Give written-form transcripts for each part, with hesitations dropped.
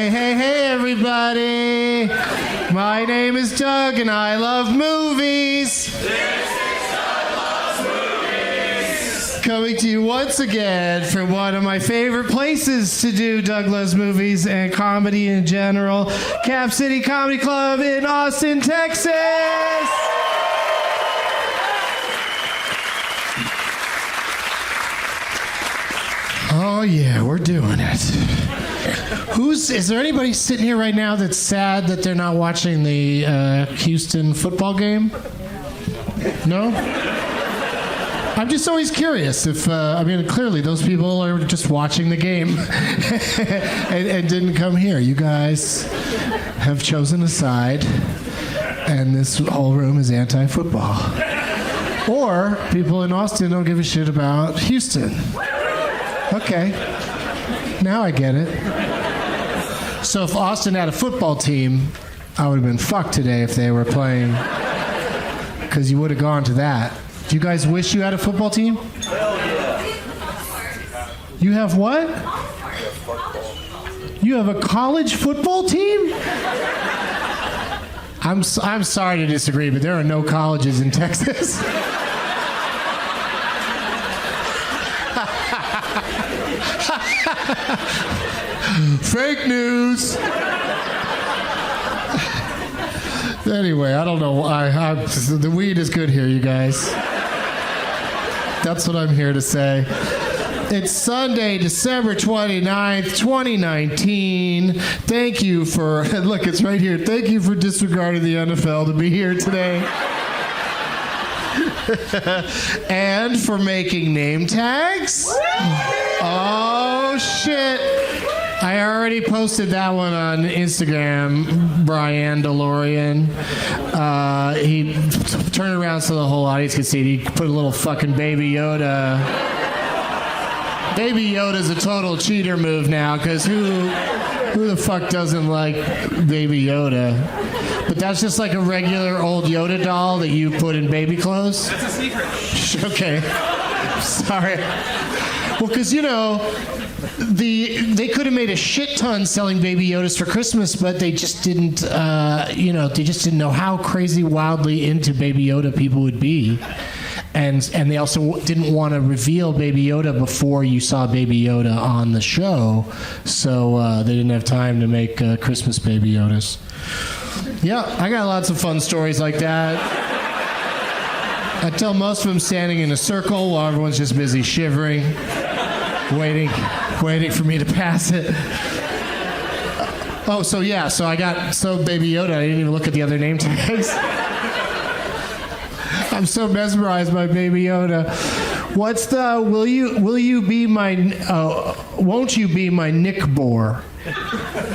Hey, everybody. My name is Doug, and I love movies. This is Doug Loves Movies. Coming to you once again from one of my favorite places to do Doug Loves Movies and comedy in general, Cap City Comedy Club in Austin, Texas. Oh, yeah, we're doing it. Is there anybody sitting here right now that's sad that they're not watching the Houston football game? No? I'm just always curious if, clearly those people are just watching the game and didn't come here. You guys have chosen a side, and this whole room is anti-football. Or people in Austin don't give a shit about Houston. Okay, now I get it. So if Austin had a football team, I would have been fucked today if they were playing, because you would have gone to that. Do you guys wish you had a football team? Hell yeah. You have what? You have a college football team? I'm sorry to disagree, but there are no colleges in Texas. Fake news. Anyway, I don't know. The weed is good here, you guys. That's what I'm here to say. It's Sunday, December 29th, 2019. Thank you for, look, it's right here. Thank you for disregarding the NFL to be here today. And for making name tags. Oh, shit. I already posted that one on Instagram, Brian DeLorean. He turned around so the whole audience could see it. He put a little fucking Baby Yoda. Baby Yoda's a total cheater move now, because who the fuck doesn't like Baby Yoda? But that's just like a regular old Yoda doll that you put in baby clothes? That's a secret. Okay. Sorry. Well, because, you know, they could have made a shit ton selling Baby Yodas for Christmas, but they just didn't, they just didn't know how crazy, wildly into Baby Yoda people would be. And they also didn't want to reveal Baby Yoda before you saw Baby Yoda on the show, so they didn't have time to make Christmas Baby Yodas. Yeah, I got lots of fun stories like that. I tell most of them standing in a circle while everyone's just busy shivering, waiting for me to pass it. So I got Baby Yoda, I didn't even look at the other name tags. I'm so mesmerized by Baby Yoda. What's the, won't you be my Nick Boar?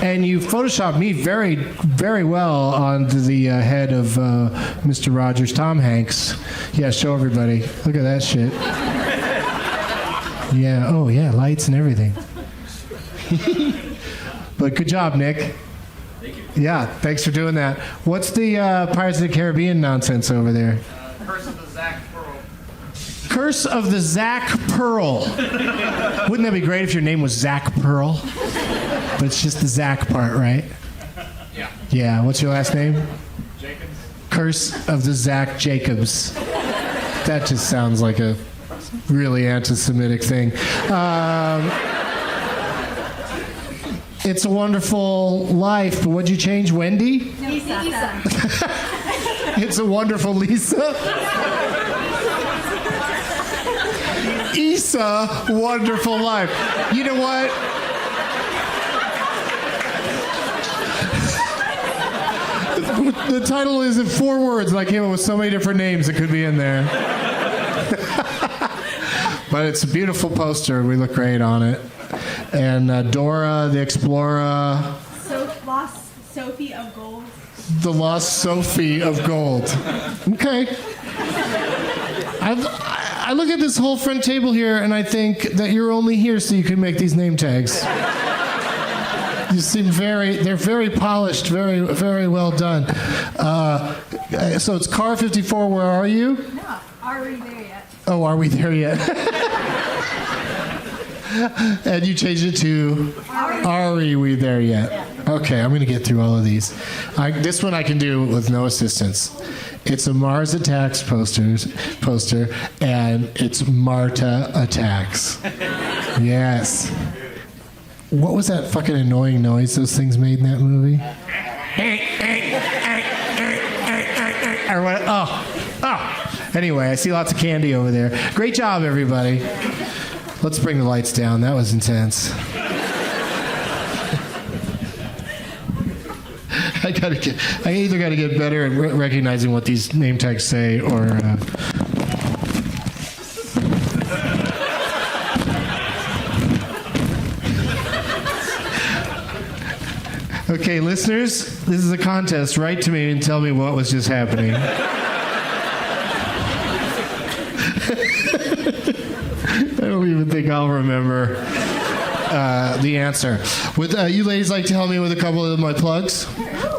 And you photoshopped me very, very well onto the head of Mr. Rogers, Tom Hanks. Yeah, show everybody. Look at that shit. Yeah, oh yeah, lights and everything. But good job, Nick. Thank you. Yeah, thanks for doing that. What's the Pirates of the Caribbean nonsense over there? Curse of the Zach Pearl. Curse of the Zach Pearl. Wouldn't that be great if your name was Zach Pearl? But it's just the Zach part, right? Yeah. Yeah, what's your last name? Jacobs. Curse of the Zach Jacobs. That just sounds like a really anti-Semitic thing. It's a Wonderful Life, but what'd you change, Wendy? No, Lisa. It's a Wonderful Lisa? Issa, Wonderful Life. You know what? The title is in 4 words, and I came up with so many different names that could be in there. But it's a beautiful poster. We look great on it. And Dora the Explorer. Lost Sophie of Gold. The Lost Sophie of Gold. Okay. I look at this whole front table here, and I think that you're only here so you can make these name tags. You seem they're very polished, very, very well done. So it's Car 54, where are you? No, are we there yet? Oh, are we there yet? And you changed it to, are we there yet? Okay, I'm going to get through all of these. This one I can do with no assistance. It's a Mars Attacks poster, and it's Marta Attacks. Yes. What was that fucking annoying noise those things made in that movie? Or what? Oh. Anyway, I see lots of candy over there. Great job, everybody. Let's bring the lights down. That was intense. I either got to get better at recognizing what these name tags say, or okay, listeners, this is a contest. Write to me and tell me what was just happening. I don't even think I'll remember the answer. Would you ladies like to help me with a couple of my plugs?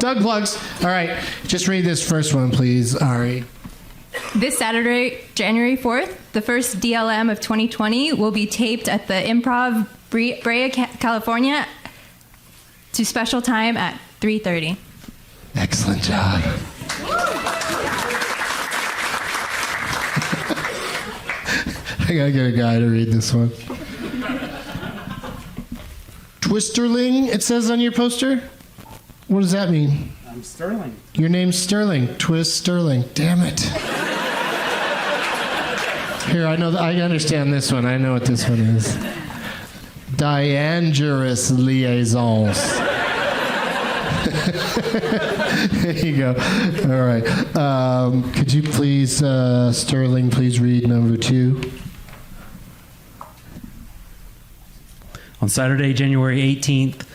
Doug plugs. All right, just read this first one, please, Ari. This Saturday, January 4th, the first DLM of 2020 will be taped at the Improv Brea, California, to special time at 3:30. Excellent job. I gotta get a guy to read this one. Twisterling, it says on your poster? What does that mean? I'm Sterling. Your name's Sterling. Twist Sterling. Damn it. Here, I understand this one. I know what this one is. Diangerous liaisons. There you go. All right. Could you please, Sterling, please read number 2? On Saturday, January 18th,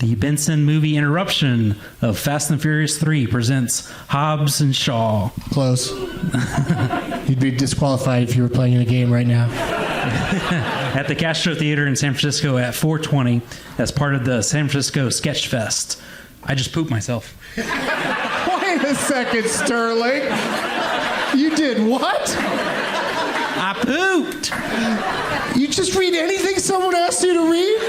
the Benson movie interruption of Fast and Furious 3 presents Hobbs and Shaw. Close. You'd be disqualified if you were playing in a game right now. At the Castro Theater in San Francisco at 4:20 as part of the San Francisco Sketch Fest. I just pooped myself. Wait a second, Sterling. You did what? I pooped. You just read anything someone asks you to read?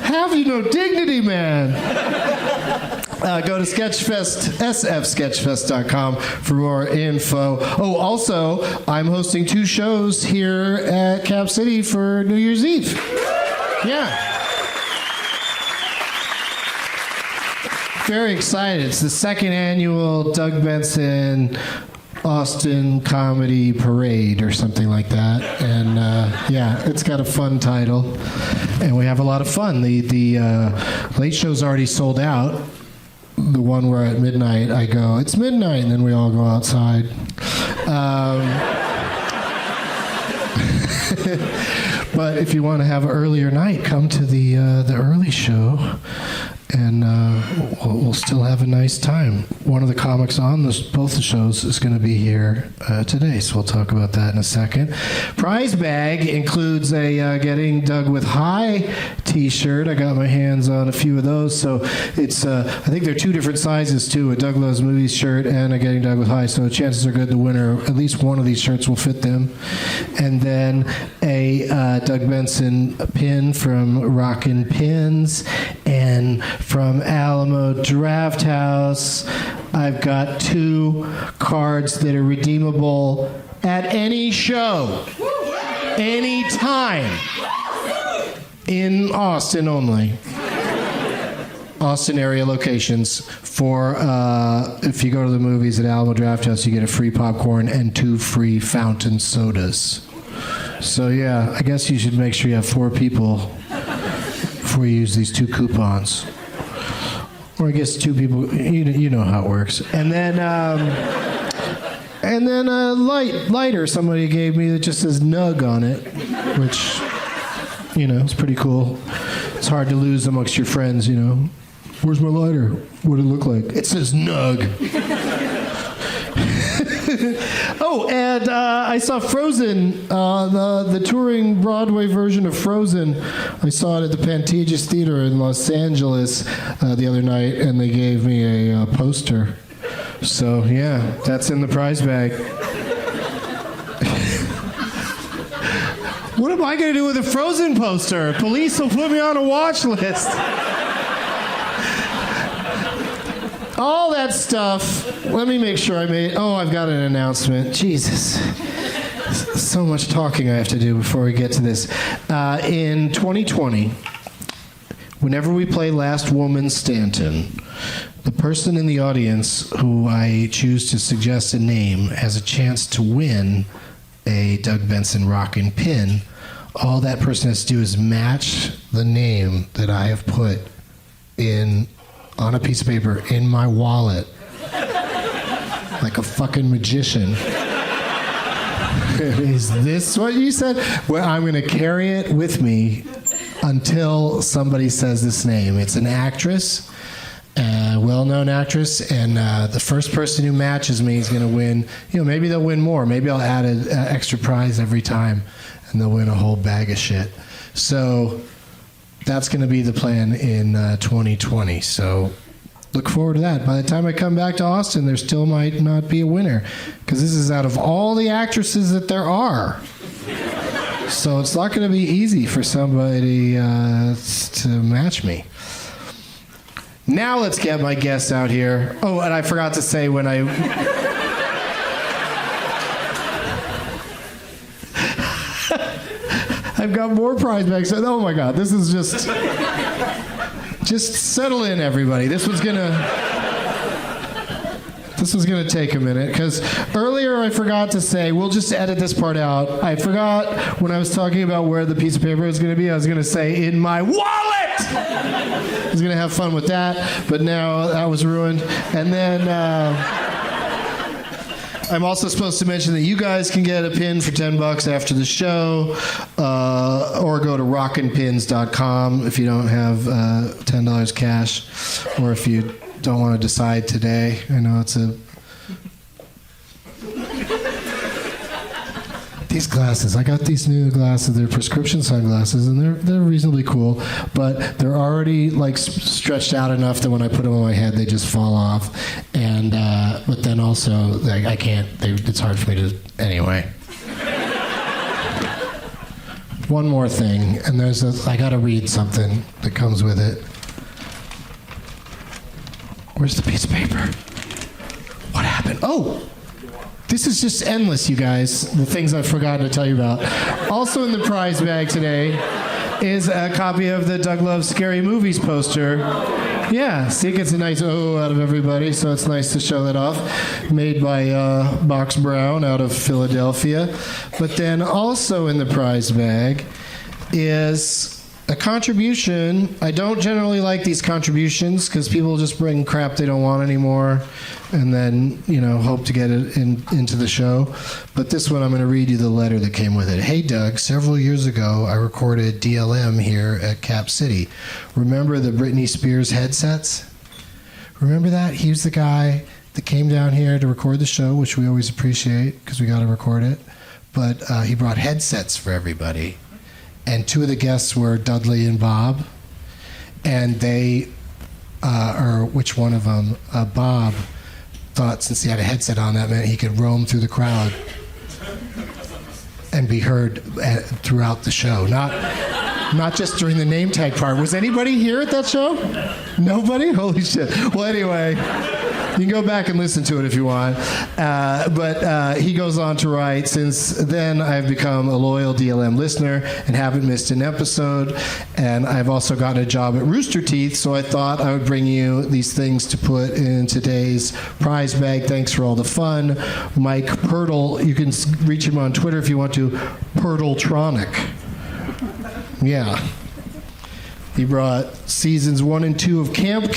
Have you no dignity, man? Go to Sketchfest, sfsketchfest.com for more info. Oh, also, I'm hosting 2 shows here at Cap City for New Year's Eve. Yeah. Very excited. It's the 2nd annual Doug Benson Austin Comedy Parade or something like that. And yeah, it's got a fun title. And we have a lot of fun. The late show's already sold out. The one where at midnight I go, it's midnight, and then we all go outside. But if you want to have an earlier night, come to the early show. And we'll still have a nice time. One of the comics on both the shows is going to be here today, so we'll talk about that in a second. Prize bag includes a Getting Doug with High t-shirt. I got my hands on a few of those, so it's I think they're 2 different sizes too, a Doug Loves Movies shirt and a Getting Doug with High, so chances are good the winner, at least one of these shirts will fit them. And then a Doug Benson pin from Rockin' Pins, and from Alamo Draft House, I've got 2 cards that are redeemable at any show, any time, in Austin only. Austin area locations for if you go to the movies at Alamo Draft House, you get a free popcorn and 2 free fountain sodas. So yeah, I guess you should make sure you have 4 people before you use these 2 coupons. Or I guess 2 people, you know how it works. And then a lighter somebody gave me that just says Nug on it, which, is pretty cool. It's hard to lose amongst your friends, Where's my lighter? What did it look like? It says Nug. Oh, and I saw Frozen, the touring Broadway version of Frozen. I saw it at the Pantages Theater in Los Angeles the other night, and they gave me a poster. So, yeah, that's in the prize bag. What am I going to do with a Frozen poster? Police will put me on a watch list. all that stuff. Let me make sure I made. Oh, I've got an announcement. Jesus. So much talking I have to do before we get to this. In 2020, whenever we play Last Woman Stanton, the person in the audience who I choose to suggest a name has a chance to win a Doug Benson Rockin' Pin. All that person has to do is match the name that I have put on a piece of paper in my wallet, like a fucking magician. Is this what you said? Well, I'm going to carry it with me until somebody says this name. It's an actress, a well-known actress, and the first person who matches me is going to win. Maybe they'll win more. Maybe I'll add an extra prize every time, and they'll win a whole bag of shit. So that's going to be the plan in 2020. So look forward to that. By the time I come back to Austin, there still might not be a winner, because this is out of all the actresses that there are. So it's not going to be easy for somebody to match me. Now let's get my guests out here. Oh, and I forgot to say when I've got more prize bags. Oh my God, this is just settle in, everybody. This was gonna take a minute, because earlier I forgot to say, we'll just edit this part out. I forgot when I was talking about where the piece of paper was going to be, I was going to say, in my wallet! I was going to have fun with that, but now that was ruined. And then I'm also supposed to mention that you guys can get a pin for $10 after the show, or go to rockinpins.com if you don't have $10 cash, or if you don't want to decide today. I know it's these glasses. I got these new glasses. They're prescription sunglasses, and they're reasonably cool, but they're already like stretched out enough that when I put them on my head, they just fall off. And but then also, I can't. It's hard for me to anyway. One more thing, and I got to read something that comes with it. Where's the piece of paper? What happened? Oh! This is just endless, you guys, the things I've forgotten to tell you about. Also in the prize bag today is a copy of the Doug Loves Scary Movies poster. Yeah, see, it gets a nice O out of everybody, so it's nice to show that off. Made by Box Brown out of Philadelphia. But then also in the prize bag is a contribution. I don't generally like these contributions because people just bring crap they don't want anymore and then, hope to get it into the show. But this one, I'm going to read you the letter that came with it. Hey, Doug, several years ago, I recorded DLM here at Cap City. Remember the Britney Spears headsets? Remember that? He was the guy that came down here to record the show, which we always appreciate because we got to record it. But he brought headsets for everybody. And two of the guests were Dudley and Bob. And they, or which one of them? Bob thought since he had a headset on, that meant he could roam through the crowd and be heard throughout the show. Not just during the name tag part. Was anybody here at that show? Nobody? Holy shit. Well, anyway, you can go back and listen to it if you want. But he goes on to write, since then I've become a loyal DLM listener and haven't missed an episode. And I've also gotten a job at Rooster Teeth, so I thought I would bring you these things to put in today's prize bag. Thanks for all the fun. Mike Pirtle, you can reach him on Twitter if you want to, Pirtletronic. Yeah. He brought seasons 1 and 2 of Camp.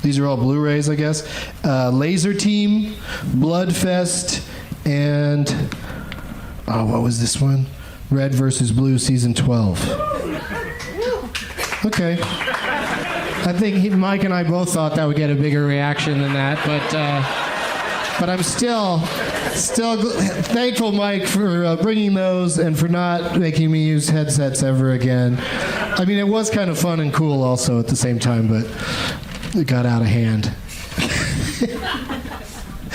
These are all Blu-rays, I guess. Laser Team, Bloodfest, and what was this one? Red versus Blue, season 12. Okay. I think Mike and I both thought that would get a bigger reaction than that, but I'm still thankful, Mike, for bringing those and for not making me use headsets ever again. I mean, it was kind of fun and cool also at the same time, but it got out of hand.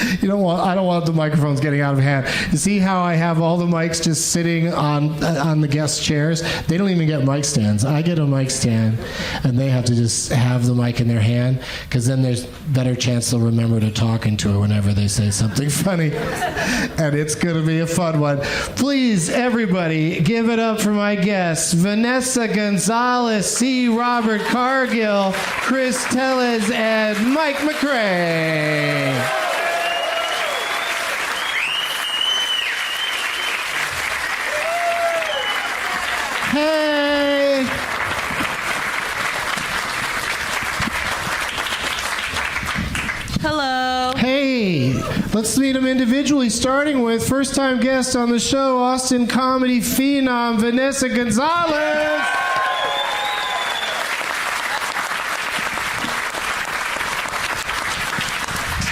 I don't want the microphones getting out of hand. You see how I have all the mics just sitting on the guest chairs? They don't even get mic stands. I get a mic stand, and they have to just have the mic in their hand, because then there's better chance they'll remember to talk into it whenever they say something funny. And it's going to be a fun one. Please, everybody, give it up for my guests, Vanessa Gonzalez, C. Robert Cargill, Chris Tellez, and Mike MacRae. Hey! Hello. Hey! Let's meet them individually, starting with first-time guest on the show, Austin comedy phenom, Vanessa Gonzalez.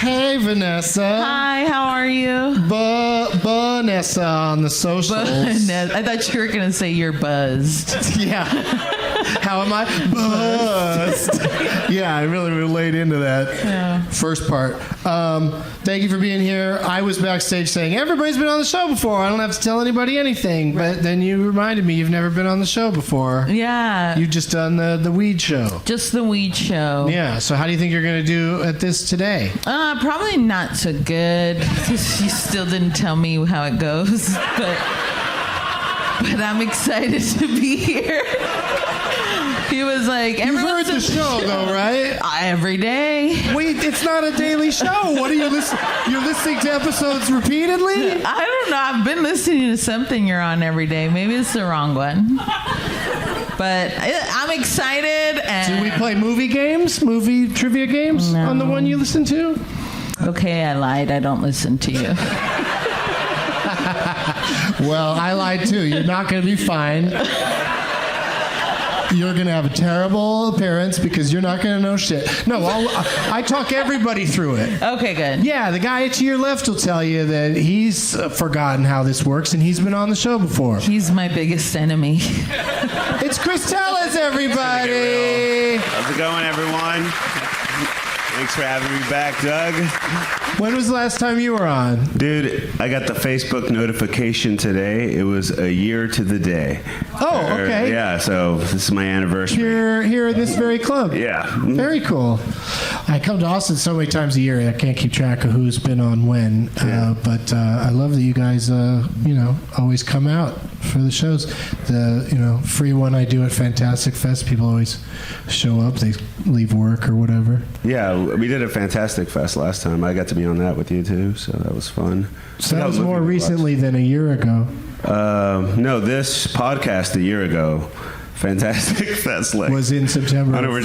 Hey, Vanessa. Hi, how are you? Vanessa on the socials. I thought you were going to say you're buzzed. Yeah. How am I? Buzzed. Yeah, I really relate into that first part. Thank you for being here. I was backstage saying, everybody's been on the show before. I don't have to tell anybody anything. But then you reminded me you've never been on the show before. Yeah. You've just done the weed show. Just the weed show. Yeah, so how do you think you're going to do at this today? Probably not so good. You still didn't tell me how it goes. But I'm excited to be here. He was like, You've heard the show, though, right? Every day. Wait, it's not a daily show. What are you listening? You're listening to episodes repeatedly? I don't know. I've been listening to something you're on every day. Maybe it's the wrong one. But I'm excited. And Do we play movie trivia games No. on the one you listen to? Okay, I lied. I don't listen to you. Well, I lied too. You're not going to be fine. You're going to have a terrible appearance because you're not going to know shit. No, I talk everybody through it. Okay, good. Yeah, the guy to your left will tell you that he's forgotten how this works and he's been on the show before. He's my biggest enemy. It's Chris Tellez, everybody. How's it going, everyone? Thanks for having me back, Doug. When was the last time you were on? Dude, I got the Facebook notification today. It was a year to the day. Oh, okay. Yeah, so this is my anniversary. Here in this very club. Yeah. Very cool. I come to Austin so many times a year I can't keep track of who's been on when. But I love that you guys, always come out for the shows. The free one I do at Fantastic Fest, people always show up. They leave work or whatever. Yeah, we did a Fantastic Fest last time. I got to be on that with you, too, so that was fun. So that was more recently than a year ago. No, this podcast a year ago. Fantastic Fest was in September. I know I'm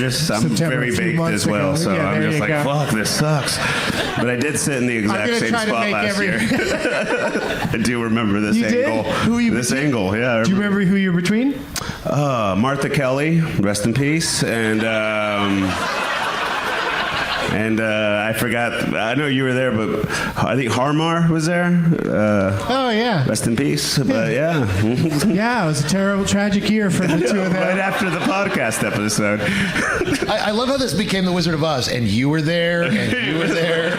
very baked as well, ago. so Yeah, I'm just like, go. fuck, this sucks. But I did sit in the exact same spot last year. I do remember this You angle. did? Who you this between? angle, yeah. Do you remember who you're between? Martha Kelly, rest in peace, and I forgot. I know you were there, but I think Harmar was there. Oh yeah. Rest in peace. But yeah. Yeah, it was a terrible, tragic year for the two of them. Right after the podcast episode. I love how this became the Wizard of Oz, and you were there, and you were there.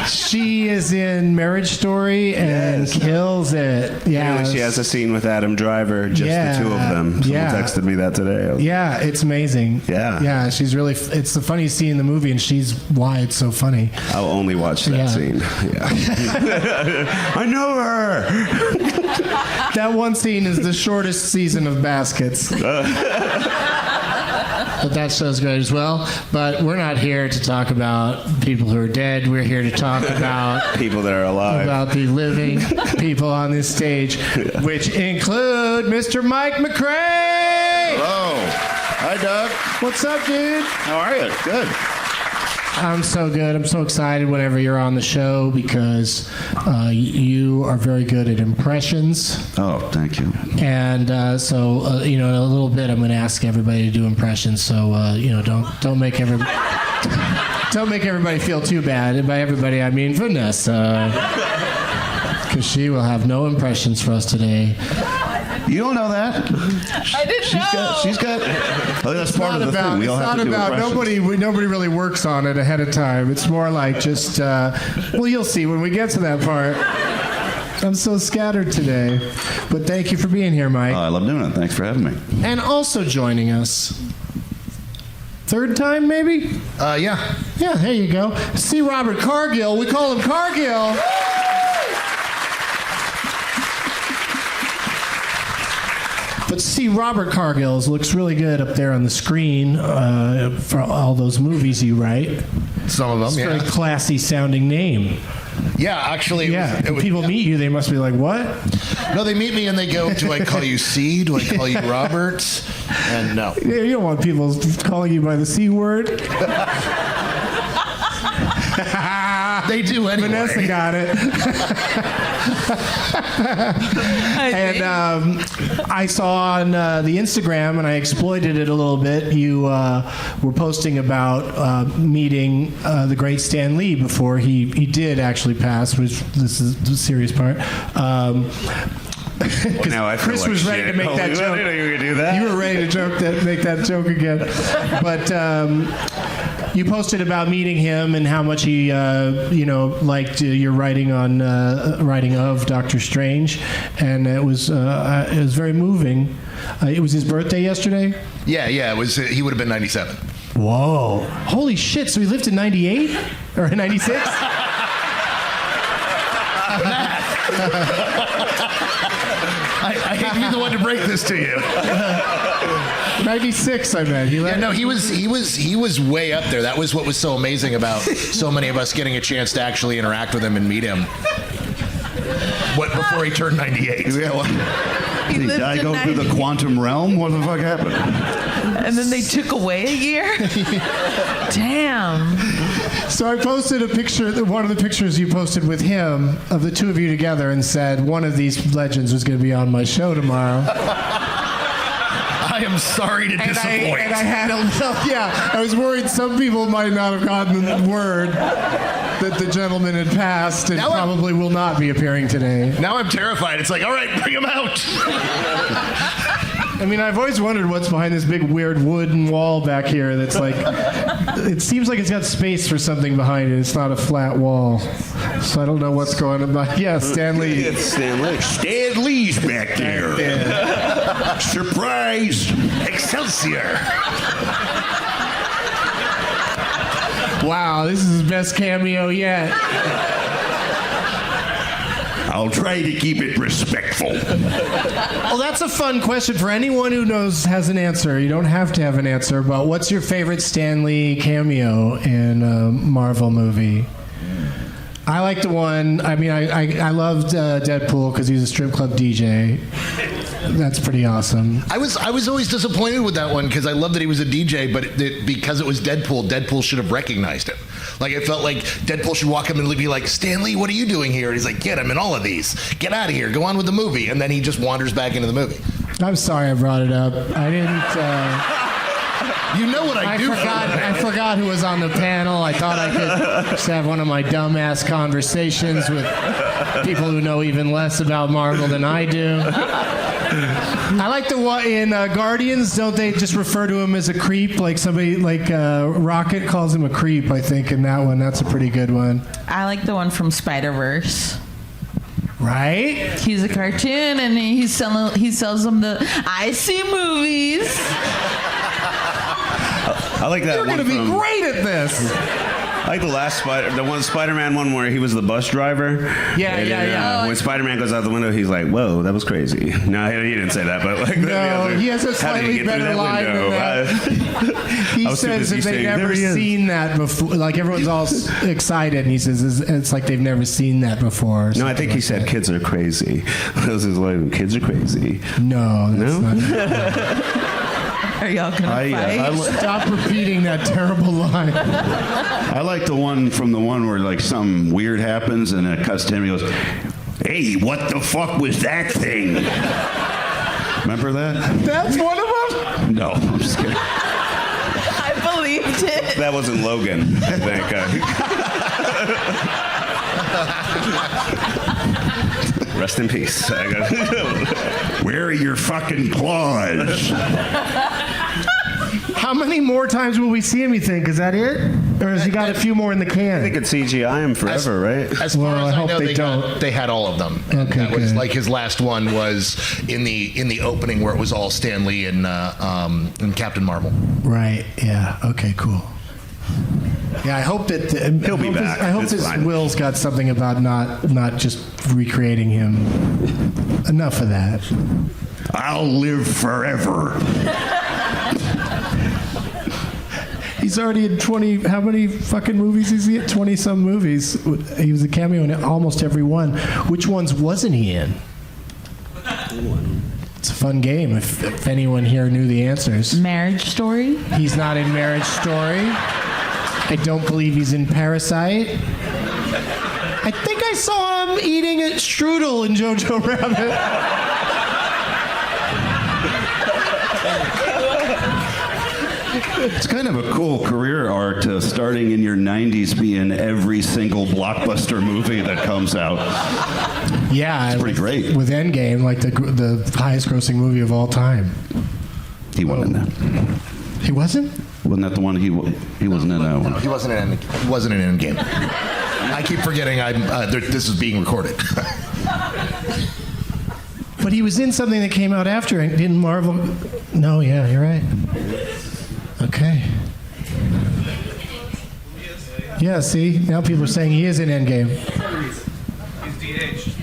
She is in Marriage Story and kills it. Yeah, Anyway, she has a scene with Adam Driver, just the two of them. Someone texted me that today. Yeah, it's amazing. Yeah. Yeah, she's really, it's the funniest scene in the movie, and she's why it's so funny. I'll only watch that scene. Yeah. I know her. That one scene is the shortest season of Baskets. But that show's great as well. But we're not here to talk about people who are dead. We're here to talk about people that are alive. About the living people on this stage, which include Mr. Mike MacRae. Hello. Hi, Doug. What's up, dude? How are you? Good. I'm so good. I'm so excited whenever you're on the show because you are very good at impressions. Oh, thank you. And in a little bit, I'm going to ask everybody to do impressions. So don't make everybody don't make everybody feel too bad. And by everybody, I mean Vanessa, because she will have no impressions for us today. You don't know that. I didn't know. She's got. I think that's part of the thing. We all It's have not to do about impressions. nobody really works on it ahead of time. It's more like just well, you'll see when we get to that part. I'm so scattered today, but thank you for being here, Mike. I love doing it. Thanks for having me. And also joining us. Third time, maybe? Yeah. Yeah, there you go. C. Robert Cargill. We call him Cargill. But C. Robert Cargill looks really good up there on the screen for all those movies you write. Some of them, It's a yeah. very classy sounding name. Yeah, actually. Yeah, it when was- people meet you, they must be like, what? No, they meet me and they go, do I call you C? Do I call you Robert? And no. Yeah, you don't want people calling you by the C word. They do anyway. Vanessa got it. And I saw on the Instagram, and I exploited it a little bit. You were posting about meeting the great Stan Lee before he did actually pass, which this is the serious part. Well, now I feel Chris like was ready shit. to make Holy that shit, joke. I didn't know you were gonna do that. You were ready to make that joke again. But you posted about meeting him and how much he, liked your writing on writing of Doctor Strange, and it was very moving. It was his birthday yesterday. Yeah, it was. He would have been 97. Whoa! Holy shit! So he lived in 98 or 96? I hate to be the one to break this to you. 96, I bet. Yeah, no, he was way up there. That was what was so amazing about so many of us getting a chance to actually interact with him and meet him. Before he turned 98. Yeah, well, He did lived I in go through the 90 quantum realm? What the fuck happened? And then they took away a year? Damn. So I posted a picture, one of the pictures you posted with him of the two of you together, and said one of these legends was going to be on my show tomorrow. I am sorry to disappoint. And I had a little, I was worried some people might not have gotten the word that the gentleman had passed and probably will not be appearing today. Now I'm terrified. It's like, all right, bring him out. I mean, I've always wondered what's behind this big weird wooden wall back here that's like, it seems like it's got space for something behind it. It's not a flat wall. So I don't know what's going on. Yeah, Stan Lee. It's Stan Lee. Stan Lee's back there. Surprise! Excelsior. Wow, this is his best cameo yet. I'll try to keep it respectful. Well, that's a fun question for anyone who has an answer. You don't have to have an answer, but what's your favorite Stan Lee cameo in a Marvel movie? I like the one. I mean, I loved Deadpool because he's a strip club DJ. That's pretty awesome. I was always disappointed with that one because I loved that he was a DJ, but because it was Deadpool should have recognized him. Like, it felt like Deadpool should walk up and be like, Stan Lee, what are you doing here? And he's like, kid, I'm in all of these. Get out of here. Go on with the movie. And then he just wanders back into the movie. I'm sorry I brought it up. I didn't. You know what I do. I forgot who was on the panel. I thought I could just have one of my dumbass conversations with people who know even less about Marvel than I do. I like the one in Guardians. Don't they just refer to him as a creep? Like somebody, like Rocket calls him a creep, I think, in that one. That's a pretty good one. I like the one from Spider-Verse. Right? He's a cartoon, and he sells them the I see movies. I like that You're one going to be from- great at this. I like the Spider-Man one where he was the bus driver. Yeah. When Spider-Man goes out the window, he's like, "Whoa, that was crazy." No, he didn't say that, but like, No, he has a how did he slightly get through better line window? than that. He I was too says busy that they've saying, never "There he is." seen that before. Like, everyone's all excited, and he says it's like they've never seen that before. or No, I something think he like said that. kids are crazy. That was his line. Kids are crazy. No, that's No? not. Are y'all gonna fight? Stop repeating that terrible line. I like the one where like something weird happens and it cuts to him. He goes, "Hey, what the fuck was that thing?" Remember that? That's one of them? No, I'm just kidding. I believed it. That wasn't Logan, I think. rest in peace. Where are your fucking claws? How many more times will we see him, you think? Is that it? Or has he got a few more in the can? They could CGI him forever, right? As far Well, as I I hope know, they don't. They had all of them. And Okay, that was good. like his last one was in the opening where it was all Stan Lee and Captain Marvel. Right, yeah. Okay, cool. Yeah, I hope that He'll be back. I hope It's this fine. Will's got something about not just recreating him. Enough of that. I'll live forever. He's already in 20. How many fucking movies is he in? 20-some movies. He was a cameo in almost every one. Which ones wasn't he in? It's a fun game. If anyone here knew the answers, Marriage Story. he's not in Marriage Story. I don't believe he's in Parasite. I think I saw him eating a strudel in Jojo Rabbit. It's kind of a cool career arc to starting in your 90s be in every single blockbuster movie that comes out. Yeah, It's pretty great. With Endgame, like the highest-grossing movie of all time. He wasn't in that. He wasn't? Wasn't that the one he wasn't in that one? He wasn't in Endgame. I keep forgetting this is being recorded. But he was in something that came out after it. Didn't Marvel? No, yeah, you're right. Okay. Yeah, see? Now people are saying he is in Endgame. He's de-aged.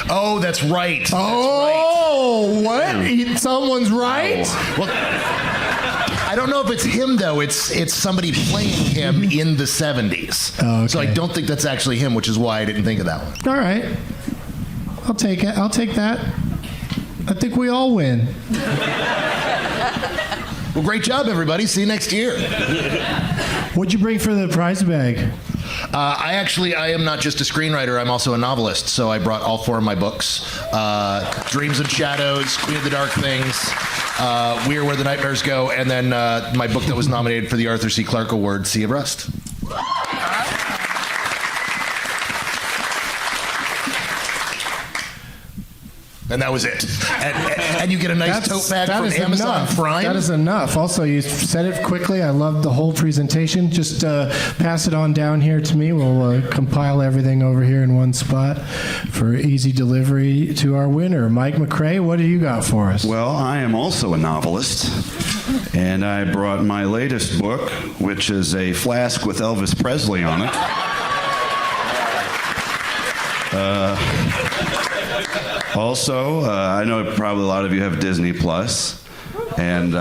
Oh, that's right. Oh, what? Someone's right? Well, I don't know if it's him though. It's somebody playing him in the 70s. Oh, okay. So I don't think that's actually him, which is why I didn't think of that one. All right. I'll take it. I'll take that. I think we all win. Well, great job, everybody. See you next year. What'd you bring for the prize bag? I am not just a screenwriter. I'm also a novelist. So I brought all 4 of my books: Dreams and Shadows, Queen of the Dark Things, We Are Where the Nightmares Go, and then my book that was nominated for the Arthur C. Clarke Award, Sea of Rust. And that was it. And you get a nice tote bag from Amazon Prime. That is enough. Also, you said it quickly. I loved the whole presentation. Just pass it on down here to me. We'll compile everything over here in one spot for easy delivery to our winner. Mike MacRae, what do you got for us? Well, I am also a novelist, and I brought my latest book, which is a flask with Elvis Presley on it. Also, I know probably a lot of you have Disney Plus, and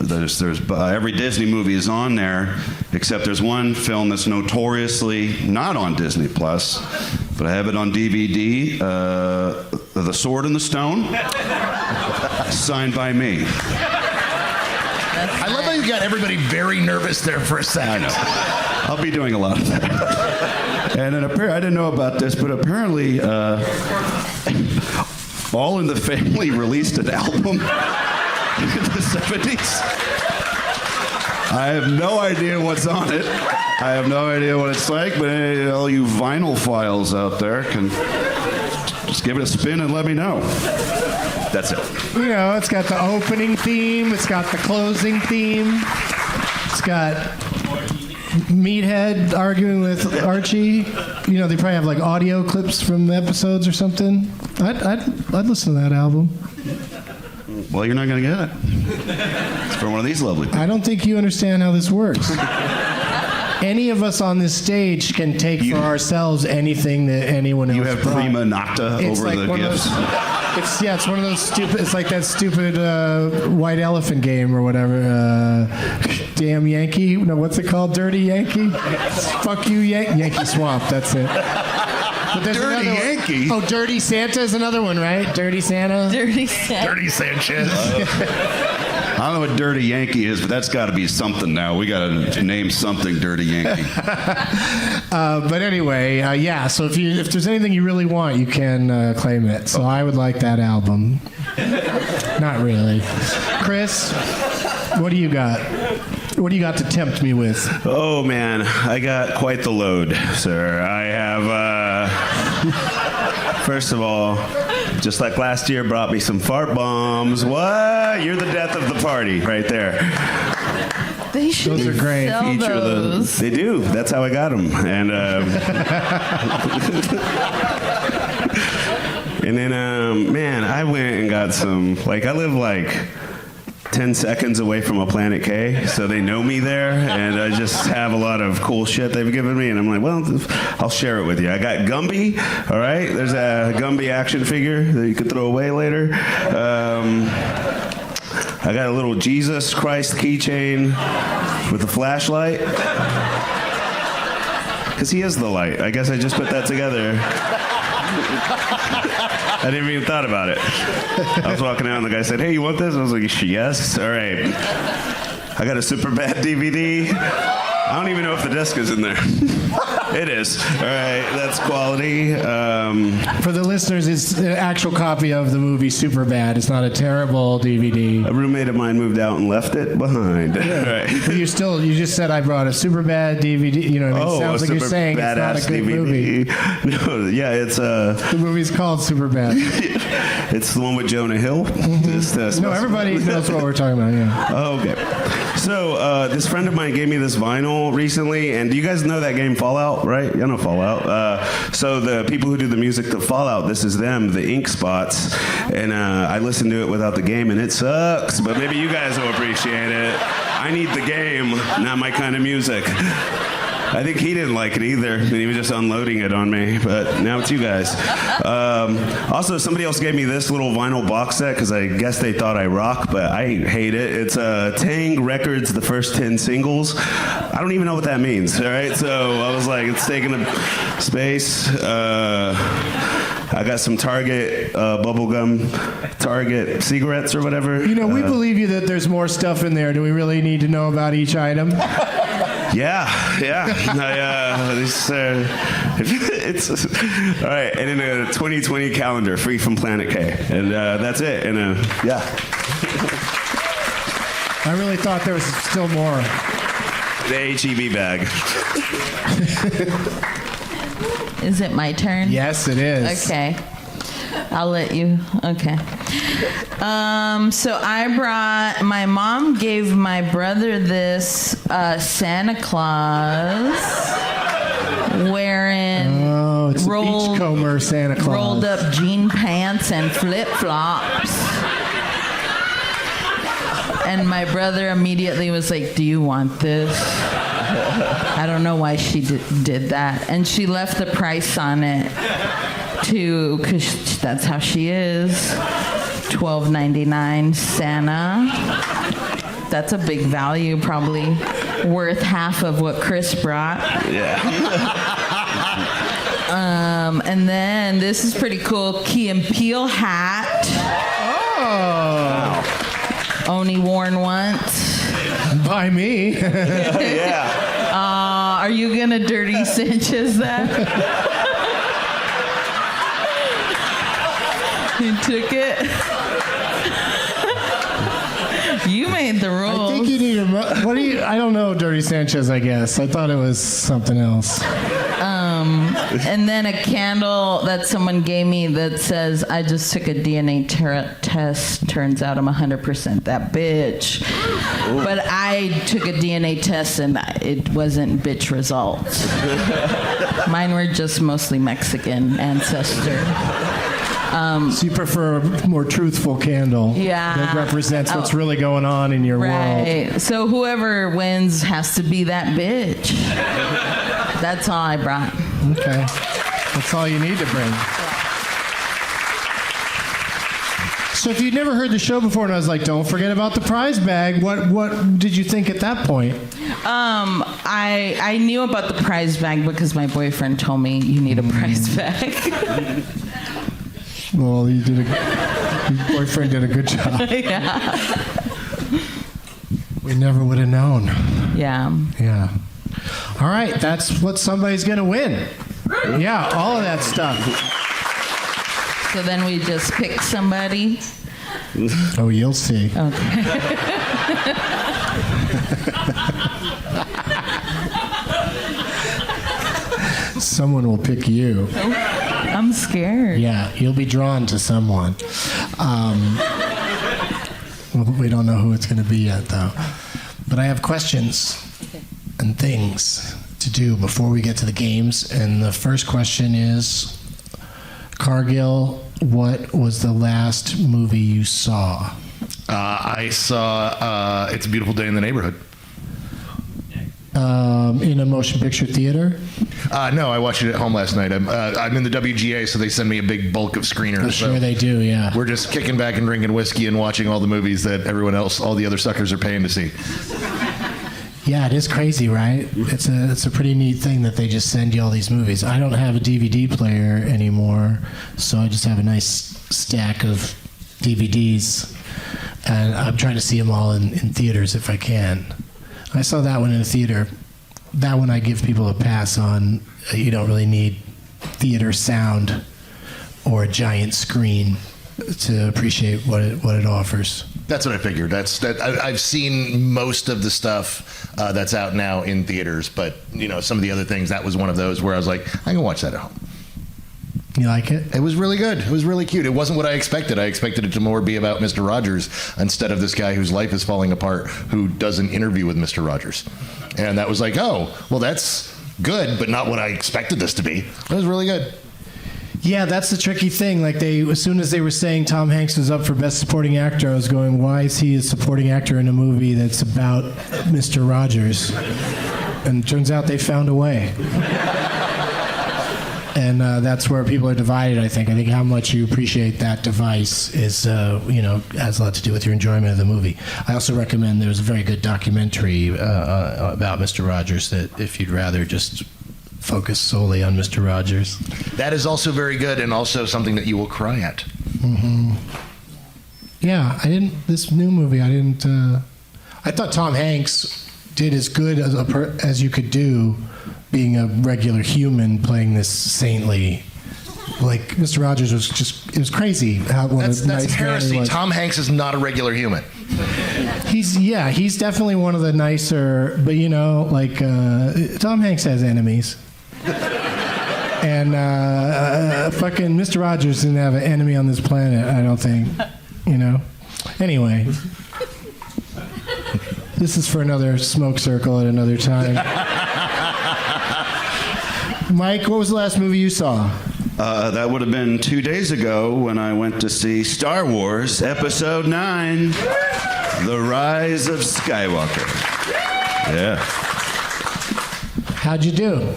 there's every Disney movie is on there, except there's one film that's notoriously not on Disney Plus, but I have it on DVD. The Sword and the Stone, signed by me. I love how you got everybody very nervous there for a second. I know. I'll be doing a lot of that. And then I didn't know about this, but apparently All in the Family released an album in the 70s. I have no idea what's on it. I have no idea what it's like, but all you vinyl files out there can just give it a spin and let me know. That's it. You know, it's got the opening theme. It's got the closing theme. It's got Meathead arguing with Archie. You know, they probably have like audio clips from the episodes or something. I'd listen to that album. Well, you're not going to get it. It's from one of these lovely people. I don't think you understand how this works. Any of us on this stage can take for ourselves anything that anyone else You have brought. prima nocta It's over like the one of gifts. those- it's one of those stupid. It's like that stupid white elephant game or whatever. Damn Yankee. No, what's it called? Dirty Yankee. Fuck you, Yankee Swamp. That's it. But there's Dirty another one. Yankee? Oh, Dirty Santa is another one, right? Dirty Santa. Dirty Santa. Dirty Sanchez. I don't know what Dirty Yankee is, but that's got to be something now. We got to name something Dirty Yankee. But anyway, yeah. So if there's anything you really want, you can claim it. So I would like that album. Not really. Chris, what do you got? What do you got to tempt me with? Oh man, I got quite the load, sir. I have First of all, just like last year, brought me some fart bombs. What? You're the death of the party right there. They should Those are great. sell those. They do. That's how I got them. And and then, man, I went and got some. Like, I live like 10 seconds away from a Planet K, so they know me there, and I just have a lot of cool shit they've given me, and I'm like, well, I'll share it with you. I got Gumby, all right? There's a Gumby action figure that you could throw away later. I got a little Jesus Christ keychain with a flashlight, because he is the light. I guess I just put that together. I didn't even thought about it. I was walking out and the guy said, hey, you want this? I was like, yes. All right. I got a Superbad DVD. I don't even know if the disc is in there. It is. All right. That's quality. For the listeners, it's an actual copy of the movie Superbad. It's not a terrible DVD. A roommate of mine moved out and left it behind. Yeah. All right. But you just said I brought a Superbad DVD. You know what I mean? Oh, It sounds like you're saying it's not a good DVD. movie. No, yeah, it's The movie's called Superbad. it's the one with Jonah Hill. No, everybody knows what we're talking about, yeah. Oh, okay. So this friend of mine gave me this vinyl recently, and do you guys know that game Fallout, right? You know Fallout. So the people who do the music to Fallout, this is them, the Ink Spots, and I listened to it without the game, and it sucks, but maybe you guys will appreciate it. I need the game, not my kind of music. I think he didn't like it either, and he was just unloading it on me, but now it's you guys. Also, somebody else gave me this little vinyl box set, because I guess they thought I rock, but I hate it. It's Tang Records, the first 10 singles. I don't even know what that means, all right? So I was like, it's taking up space. I got some Target bubblegum, Target cigarettes or whatever. You know, we believe you that there's more stuff in there. Do we really need to know about each item? Yeah. It's all right. And in a 2020 calendar, free from Planet K, and that's it. And yeah. I really thought there was still more. The HEB bag. Is it my turn? Yes, it is. Okay. I'll let you. Okay. So my mom gave my brother this Santa Claus wearing it's a beachcomber Santa Claus. rolled up jean pants and flip flops. And my brother immediately was like, do you want this? I don't know why she did that. And she left the price on it too, because that's how she is. $12.99 Santa. That's a big value, probably worth half of what Chris brought. Yeah. And then this is pretty cool. Key and Peele hat. Oh. Only worn once. By me. Yeah. Are you gonna Dirty Sanchez that? You took it. You made the rules. I think you need a. I don't know, Dirty Sanchez. I guess I thought it was something else. And then a candle that someone gave me that says, I just took a DNA test. Turns out I'm 100% that bitch. Ooh. But I took a DNA test and it wasn't bitch results. Mine were just mostly Mexican ancestor. So you prefer a more truthful candle that represents what's really going on in your world. Right. So whoever wins has to be that bitch. That's all I brought. Okay. That's all you need to bring. So if you'd never heard the show before and I was like, don't forget about the prize bag, what did you think at that point? I knew about the prize bag because my boyfriend told me you need a prize bag. Well, your boyfriend did a good job. Yeah. We never would have known. Yeah. Yeah. All right, that's what somebody's going to win. Yeah, all of that stuff. So then we just pick somebody. Oh, you'll see. Okay. Someone will pick you. I'm scared. Yeah, you'll be drawn to someone. We don't know who it's going to be yet, though. But I have questions and things to do before we get to the games. And the first question is, Cargill, what was the last movie you saw? I saw It's a Beautiful Day in the Neighborhood. In a motion picture theater? No, I watched it at home last night. I'm in the WGA, so they send me a big bulk of screeners. I'm sure they do, yeah. We're just kicking back and drinking whiskey and watching all the movies that everyone else, all the other suckers, are paying to see. Yeah, it is crazy, right? It's a pretty neat thing that they just send you all these movies. I don't have a DVD player anymore, so I just have a nice stack of DVDs, and I'm trying to see them all in theaters if I can. I saw that one in a theater. That one I give people a pass on. You don't really need theater sound or a giant screen to appreciate what it offers. That's what I figured. I've seen most of the stuff that's out now in theaters, but some of the other things, that was one of those where I was like, I can watch that at home. You like it? It was really good. It was really cute. It wasn't what I expected. I expected it to more be about Mr. Rogers instead of this guy whose life is falling apart who does an interview with Mr. Rogers. And that was like, oh, well, that's good, but not what I expected this to be. It was really good. Yeah, that's the tricky thing. Like as soon as they were saying Tom Hanks was up for Best Supporting Actor, I was going, why is he a supporting actor in a movie that's about Mr. Rogers? And it turns out they found a way. And that's where people are divided, I think. I think how much you appreciate that device is, has a lot to do with your enjoyment of the movie. I also recommend there's a very good documentary about Mr. Rogers that if you'd rather just focus solely on Mr. Rogers. That is also very good and also something that you will cry at. Mm-hmm. Yeah, this new movie, I thought Tom Hanks did as good as you could do being a regular human playing this saintly, like Mr. Rogers it was crazy how that's heresy. Tom Hanks is not a regular human. He's definitely one of the nicer, but Tom Hanks has enemies. And fucking Mr. Rogers didn't have an enemy on this planet, I don't think. Anyway. This is for another smoke circle at another time. Mike, what was the last movie you saw? That would have been 2 days ago when I went to see Star Wars Episode 9, The Rise of Skywalker. Yeah. How'd you do?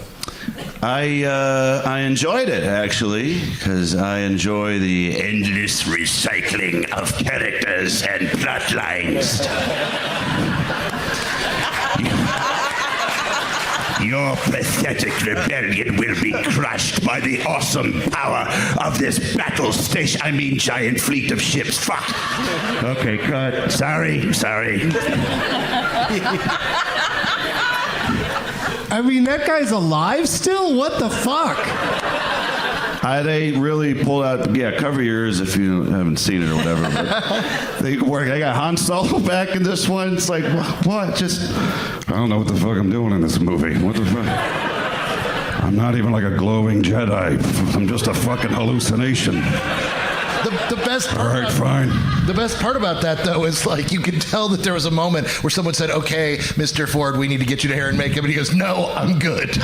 I enjoyed it, actually, because I enjoy the endless recycling of characters and plot lines. Your pathetic rebellion will be crushed by the awesome power of this giant fleet of ships. Fuck. Okay, cut. Sorry. I mean, that guy's alive still? What the fuck? They really pulled out, cover your ears if you haven't seen it or whatever. But they got Han Solo back in this one. It's like, what? I don't know what the fuck I'm doing in this movie. What the fuck? I'm not even like a glowing Jedi. I'm just a fucking hallucination. The best part. All right, fine. The best part about that, though, is like you can tell that there was a moment where someone said, "Okay, Mr. Ford, we need to get you to hair and makeup," and he goes, "No, I'm good."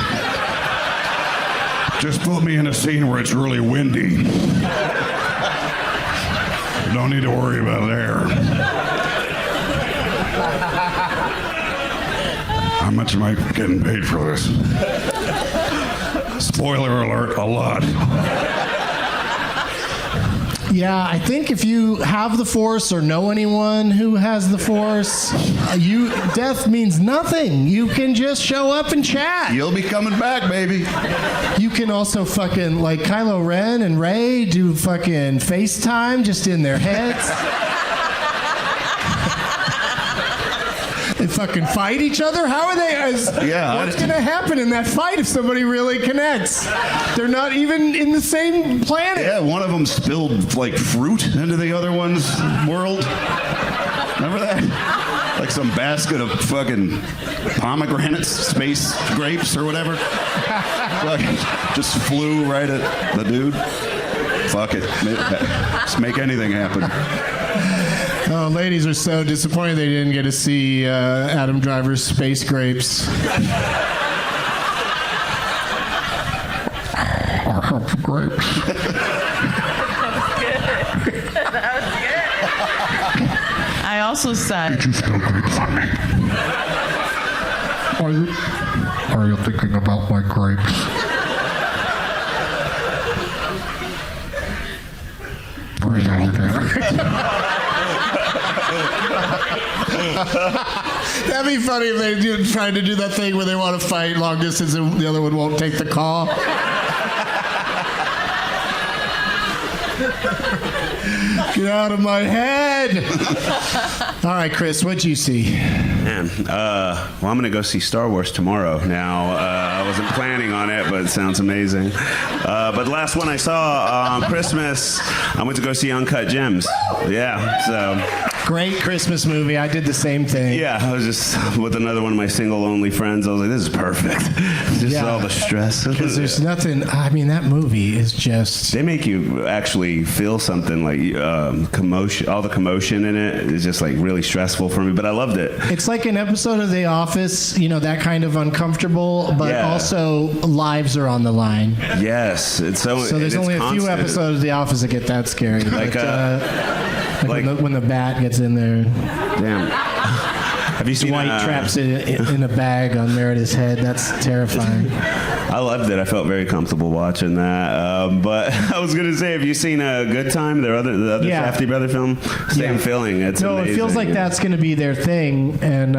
Just put me in a scene where it's really windy. Don't need to worry about air. How much am I getting paid for this? Spoiler alert, a lot. Yeah, I think if you have the Force or know anyone who has the Force, death means nothing. You can just show up and chat. You'll be coming back, baby. You can also fucking, like Kylo Ren and Rey, do fucking FaceTime just in their heads. They fucking fight each other? How are they? What's going to happen in that fight if somebody really connects? They're not even in the same planet. Yeah, one of them spilled like fruit into the other one's world. Remember that? like some basket of fucking pomegranates, space grapes or whatever. Fucking just flew right at the dude. Fuck it. Just make anything happen. Oh, ladies are so disappointed they didn't get to see Adam Driver's Space Grapes. Grapes. I also said. Did you spill grapes on me? Are you thinking about my grapes? That'd be funny if they tried to do that thing where they want to fight long distance and the other one won't take the call. Get out of my head! All right, Chris, what'd you see? Man, well, I'm going to go see Star Wars tomorrow. Now, I wasn't planning on it, but it sounds amazing. But the last one I saw on Christmas, I went to go see Uncut Gems. Yeah, so... Great Christmas movie. I did the same thing. Yeah, I was just with another one of my single only friends. I was like, this is perfect. Just all the stress. Because there's nothing, I mean, that movie is just... They make you actually feel something like commotion. All the commotion in it is just like really stressful for me, but I loved it. It's like an episode of The Office, you know, that kind of uncomfortable, but also lives are on the line. Yes. It's so there's only a few episodes of The Office that get that scary. Like, but, when the bat gets in there. Damn. Have you seen Dwight traps it in a bag on Meredith's head? That's terrifying. I loved it. I felt very comfortable watching that. But I was going to say, have you seen A Good Time, the other Safdie brother film? Same feeling. It's amazing. It feels like that's going to be their thing, and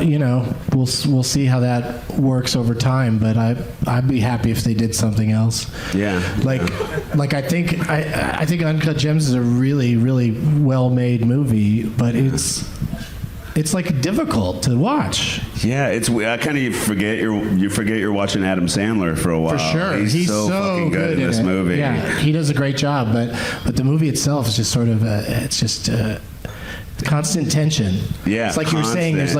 you know, we'll see how that works over time. But I'd be happy if they did something else. Yeah. Like I think Uncut Gems is a really, really well-made movie, but it's like difficult to watch. Yeah, I kind of forget you're watching Adam Sandler for a while. For sure, he's so fucking good in this movie. Yeah, he does a great job, but the movie itself is just sort of it's just constant tension. Yeah, it's like you were saying. There's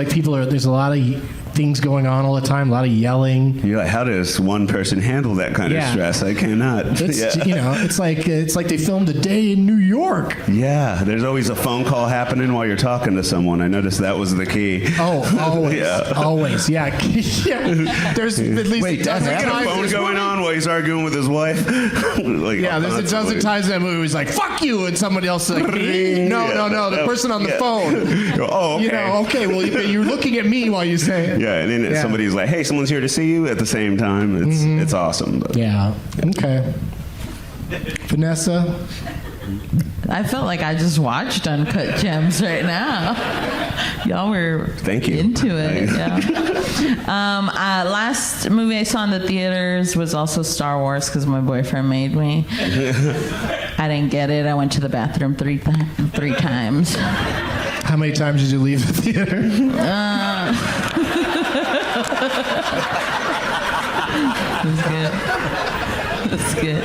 a lot of things going on all the time, a lot of yelling. You're like, how does one person handle that kind of stress? I cannot. You know, it's like they filmed a day in New York. Yeah, there's always a phone call happening while you're talking to someone. I noticed that was the key. Oh, always, always, yeah. There's at least a phone going on while he's arguing with his wife. Like, there's a dozen times in that movie he's like, "Fuck you," and somebody else is like, "No, the person on the phone." Oh, okay. You know, okay. Well, you're looking at me while you say it. Yeah, and then somebody's like, "Hey, someone's here to see you." At the same time, it's awesome. But. Yeah. Okay. Vanessa. I felt like I just watched Uncut Gems right now. Y'all were into it. Yeah. Last movie I saw in the theaters was also Star Wars because my boyfriend made me. I didn't get it. I went to the bathroom three times. How many times did you leave the theater? That's good.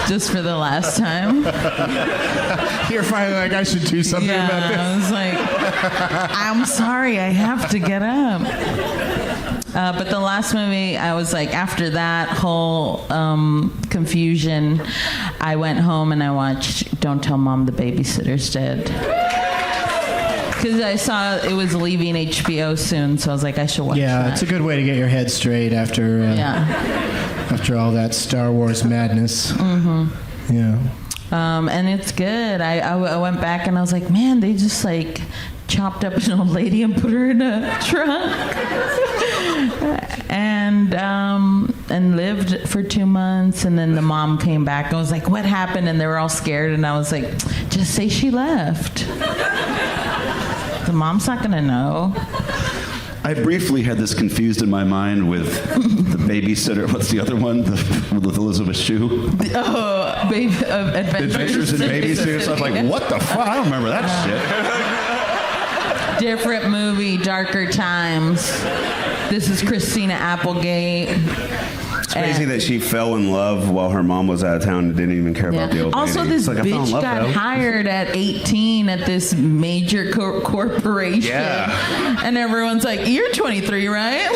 Just for the last time. You're finally like, I should do something about this. I was like, I'm sorry, I have to get up. But the last movie, I was like, after that whole confusion, I went home and I watched Don't Tell Mom the Babysitter's Dead. Because I saw it was leaving HBO soon, so I was like, I should watch that. Yeah, it's a good way to get your head straight after all that Star Wars madness. Mm-hmm. Yeah. And it's good. I went back and I was like, man, they just like chopped up an old lady and put her in a trunk. And lived for 2 months, and then the mom came back and was like, what happened? And they were all scared, and I was like, just say she left. The mom's not gonna know. I briefly had this confused in my mind with the babysitter. What's the other one? With Elizabeth Shue. Adventures in Babysitters. I was like, what the fuck? I don't remember that shit. Different movie, darker times. This is Christina Applegate. It's crazy that she fell in love while her mom was out of town and didn't even care about the old Also, lady. this It's like, I fell in bitch love, got though. hired at 18 at this major corporation. Yeah. And everyone's like, you're 23, right?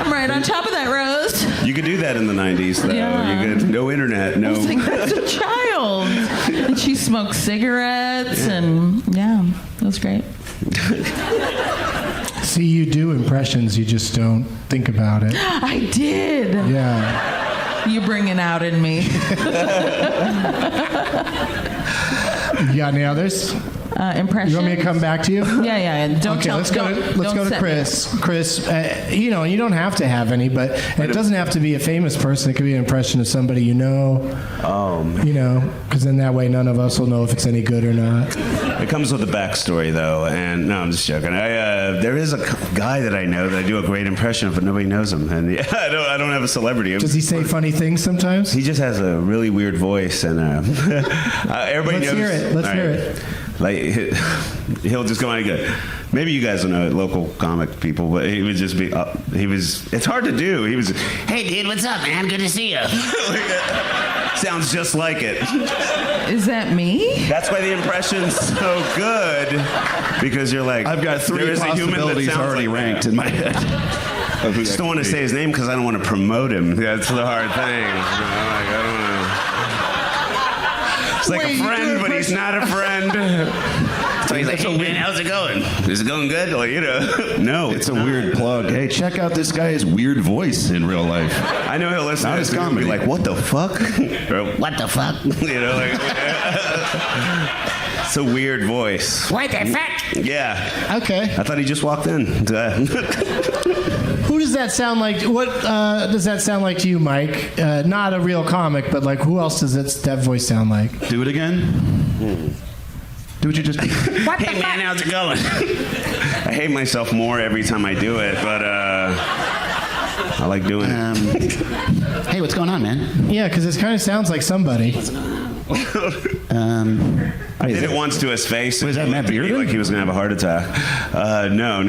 I'm right on top of that, Rose. You could do that in the 90s, though. Yeah. You could, no internet, I no. was like, that's a child. And she smoked cigarettes, and yeah, it was great. See, you do impressions, you just don't think about it. I did. Yeah. You bring it out in me. You got any others? Impressions? You want me to come back to you? Yeah. Don't Okay, tell let's go don't to set me Chris. Chris, you know, you don't have to have any, but it doesn't have to be a famous person. It could be an impression of somebody you know. You know, because then that way none of us will know if it's any good or not. It comes with a backstory, though, and no, I'm just joking. There is a guy that I know that I do a great impression of, but nobody knows him, and I don't have a celebrity. Does he say funny things sometimes? He just has a really weird voice, and everybody Let's knows. hear it. Let's All hear right. it. Like he'll just go on and go. Maybe you guys don't know local comic people, but he would just be. It's hard to do. He was. Hey, dude, what's up, man? Good to see you. Sounds just like it. Is that me? That's why the impression's so good, because you're like, I've got there three is a human that possibilities sounds already like ranked that. in my head. I just don't want to say his name because I don't want to promote him. That's the hard thing. I don't want to. It's like Wait, a you do friend, but he's not a friend. So he's like, hey, man, how's it going? Is it going good? Well, you know, no. It's a weird plug. Hey, check out this guy's weird voice in real life. I know he'll listen Not to his this and be comedy. like, what the fuck? Or, what the fuck? You know, like. It's a weird voice. What the fuck? Yeah. Okay. I thought he just walked in. Who does that sound like? What does that sound like to you, Mike? Not a real comic, but like, who else does that voice sound like? Do it again. Do what you just. Hey, man, how's it going? I hate myself more every time I do it, but I like doing it. Hey, what's going on, man? Yeah, because it kind of sounds like somebody. I did it once to his face. Was that Matt Bearden? Like he was gonna have a heart attack. No.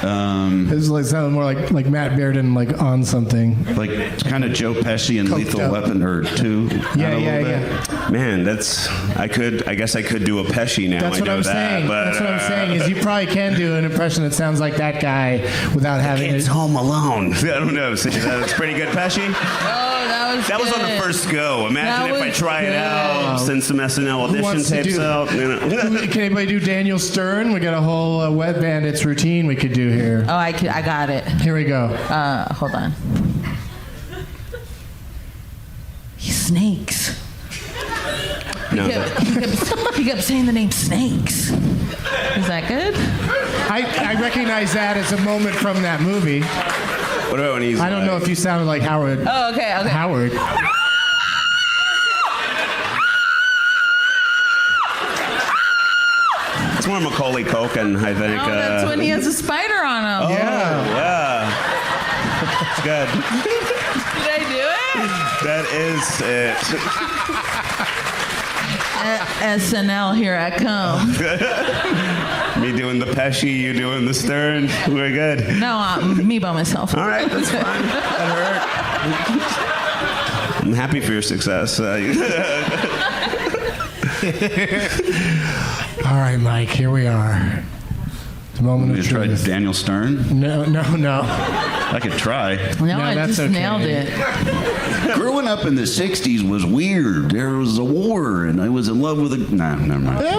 It was like sounded more like Matt Bearden, like on something. Like kind of Joe Pesci in Coked Lethal up. Weapon or 2. Yeah. Man, I guess I could do a Pesci now. That's I what know I'm that, saying. But, That's what I'm saying is you probably can do an impression that sounds like that guy without having It's it. Home Alone. I don't know. So that's pretty good, Pesci. Oh, That was on the first go. Imagine if I try it out, send some SNL audition wants to tapes do- out. You know. Can anybody do Daniel Stern? We got a whole Wet Bandits routine we could do here. Oh, I got it. Here we go. Hold on. He snakes. No, He kept saying the name Snakes. Is that good? I recognize that as a moment from that movie. what about when he's? I don't know if you sounded like Howard. Oh, okay. Howard. It's more Macaulay Culkin, I think. Oh, that's when he has a spider on him. Yeah. It's good. Did I do it? That is it. SNL, here I come. Me doing the Pesci, you doing the Stern. We're good. No, me by myself. All right, that's fine. That hurt. I'm happy for your success. All right, Mike, here we are. The moment You of tried truth. Daniel Stern? No. I could try. No, I that's just okay. nailed it. Growing up in the 60s was weird. There was a war, and I was in love with a... Nah, never mind. It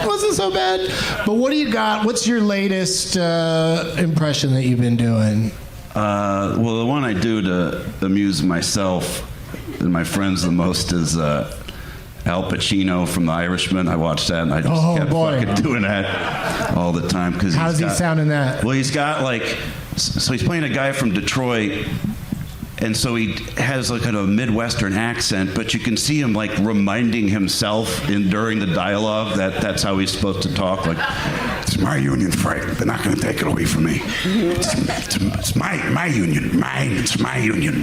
wasn't so bad. But what do you got? What's your latest impression that you've been doing? Well, the one I do to amuse myself and my friends the most is Al Pacino from The Irishman. I watched that, and I just kept fucking doing that all the time. How does he sound in that? Well, he's got like... So he's playing a guy from Detroit, and so he has like kind of a Midwestern accent, but you can see him like reminding himself during the dialogue that's how he's supposed to talk. Like, it's my union, Frank. They're not going to take it away from me. It's my union. Mine. It's my union.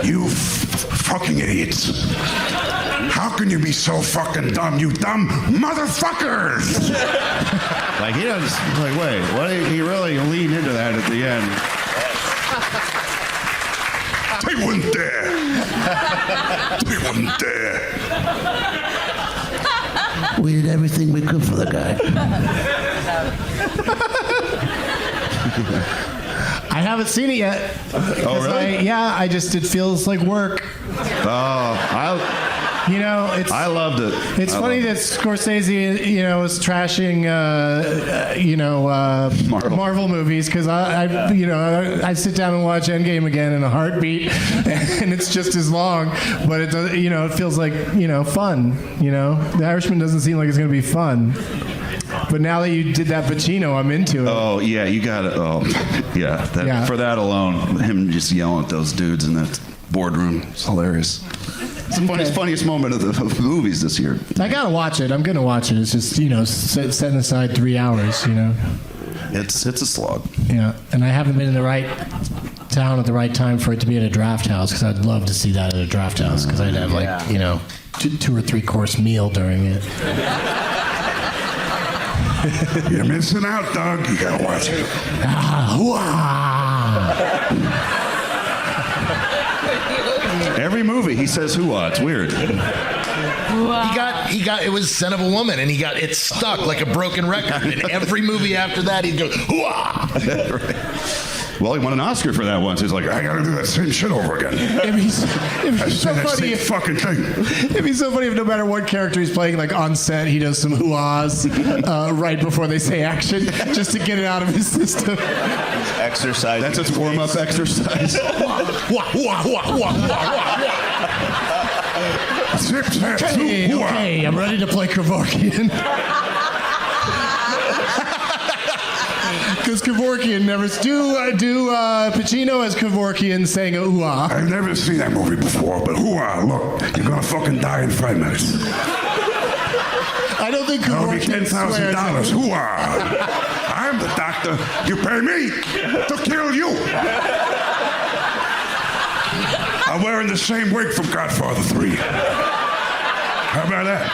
You fucking idiots. How can you be so fucking dumb, you dumb motherfuckers? Like he does. Like wait, what? He really leaned into that at the end. They wouldn't dare. They wouldn't dare. We did everything we could for the guy. I haven't seen it yet. Oh, really? It feels like work. Oh, I loved it. It's funny that Scorsese, was trashing, Marvel movies because I sit down and watch Endgame again in a heartbeat, and it's just as long, but it does, it feels like fun. The Irishman doesn't seem like it's going to be fun. But now that you did that Pacino, I'm into it. Oh yeah, you got it. Oh yeah, For that alone, him just yelling at those dudes in that boardroom, it's hilarious. It's the funniest moment of the movies this year. I gotta watch it. I'm gonna watch it. It's just setting aside 3 hours. It's a slog. Yeah, and I haven't been in the right town at the right time for it to be at a draft house because I'd love to see that at a draft house because I'd have 2 or 3 course meal during it. You're missing out, Doug. You gotta watch it. Every movie he says hoo-ah. It's weird. He got it was Son of a Woman, and it stuck like a broken record. And every movie after that, he'd go hoo-ah. Right. Well, he won an Oscar for that once. He's like, I gotta do that same shit over again. It'd be so funny Same fucking thing. It'd be so funny if no matter what character he's playing, like on set, he does some hoo-ahs right before they say action, just to get it out of his system. Exercise. That's his warm-up exercise. Okay, I'm ready to play Kevorkian. Because Kevorkian never do Pacino as Kevorkian saying a ooh-ah. I've never seen that movie before, but hoo-ah, look, you're gonna fucking die in 5 minutes. I don't think That'll be Kevorkian $10,000. Hoo-ah. I'm the doctor. You pay me to kill you. I'm wearing the same wig from Godfather 3. How about that?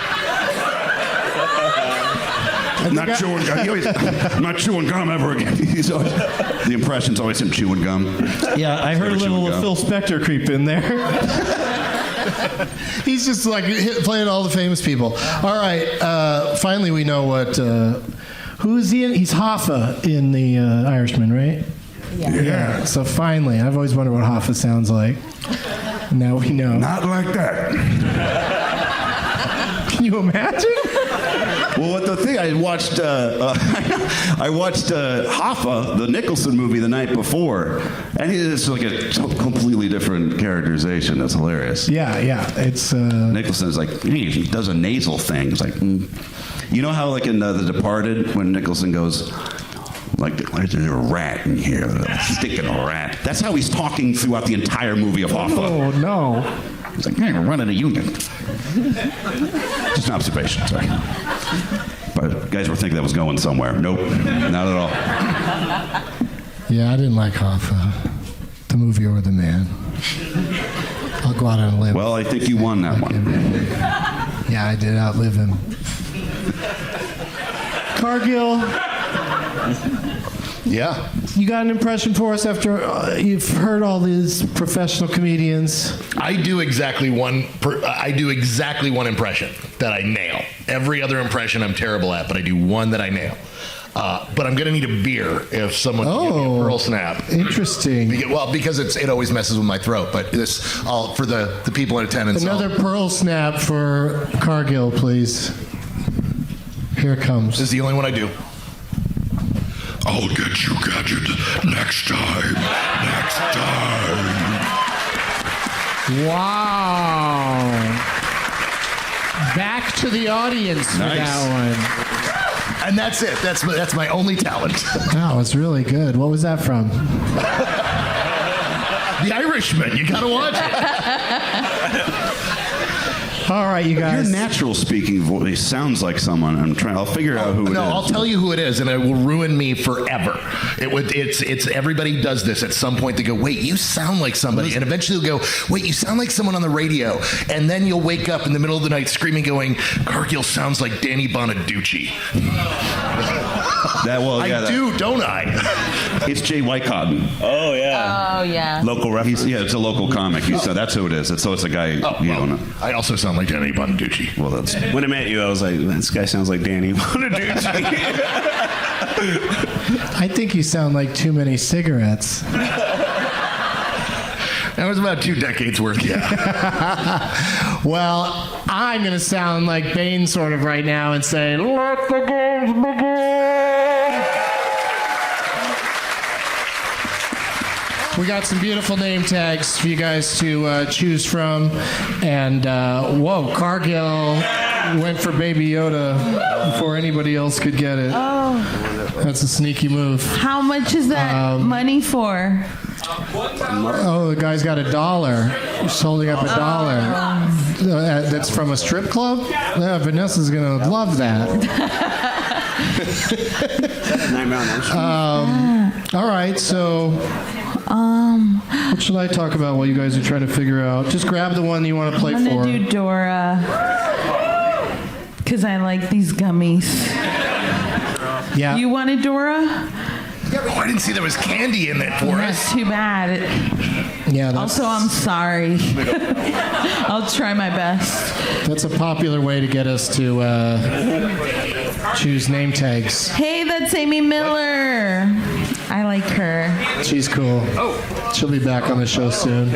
Not chewing gum ever again. The impression's always him chewing gum. Yeah, I heard a little Phil Spector creep in there. He's just like playing all the famous people. All right, finally we know what. Who is he in? He's Hoffa in The Irishman, right? Yeah. So finally, I've always wondered what Hoffa sounds like. Now we know. Not like that. Can you imagine? Well, the thing I watched Hoffa, the Nicholson movie, the night before, and it's like a completely different characterization. That's hilarious. Yeah, it's Nicholson is like he does a nasal thing. It's like, you know how like in The Departed when Nicholson goes. Like there's a rat in here, sticking a rat. That's how he's talking throughout the entire movie of Hoffa. Oh no! He's like, we're running a union. Just an observation, sorry. But guys were thinking that was going somewhere. Nope, not at all. Yeah, I didn't like Hoffa, the movie or the man. I'll go out on a limb. Well, I think you won that one. Yeah, I did outlive him. Cargill. Yeah. You got an impression for us after you've heard all these professional comedians? I do exactly one impression that I nail. Every other impression I'm terrible at, but I do one that I nail. But I'm gonna need a beer if someone can give me a Pearl Snap. Interesting. Because it always messes with my throat. But for the people in attendance. Another Pearl Snap for Cargill, please. Here it comes. This is the only one I do. I'll get you, Gadget, next time. Next time. Wow. Back to the audience for that one. And that's it. That's my only talent. Wow, it's really good. What was that from? The Irishman. You gotta watch it. All right, you Your guys. natural speaking voice sounds like someone. I'll figure out who it is. No, I'll tell you who it is, and it will ruin me forever. It's everybody does this at some point. They go, wait, you sound like somebody, and eventually they'll go, wait, you sound like someone on the radio, and then you'll wake up in the middle of the night screaming, going, Cargill sounds like Danny Bonaducci. I do, don't I? It's Jay Whitecotton. Oh yeah. Oh, yeah. Local reference. It's a local comic. That's who it is. It's a guy. You don't know. I also sound like Danny Bonaducci. Well, that's. When I met you, I was like, this guy sounds like Danny Bonaducci. I think you sound like too many cigarettes. That was about 2 decades worth, yeah. Well, I'm going to sound like Bane sort of right now and say, let the games begin. We got some beautiful name tags for you guys to choose from. And, whoa, Cargill went for Baby Yoda before anybody else could get it. Oh. That's a sneaky move. How much is that money for? Oh, the guy's got $1. He's holding up $1. That's from a strip club? Yeah, Vanessa's going to love that. All right, so what should I talk about while you guys are trying to figure out? Just grab the one you want to play I'm for. going to do Dora. Because I like these gummies. Yeah. You wanted Dora? Oh, I didn't see there was candy in it for us. That's too bad. Yeah. Also, I'm sorry. I'll try my best. That's a popular way to get us to choose name tags. Hey, that's Amy Miller. I like her. She's cool. She'll be back on the show soon.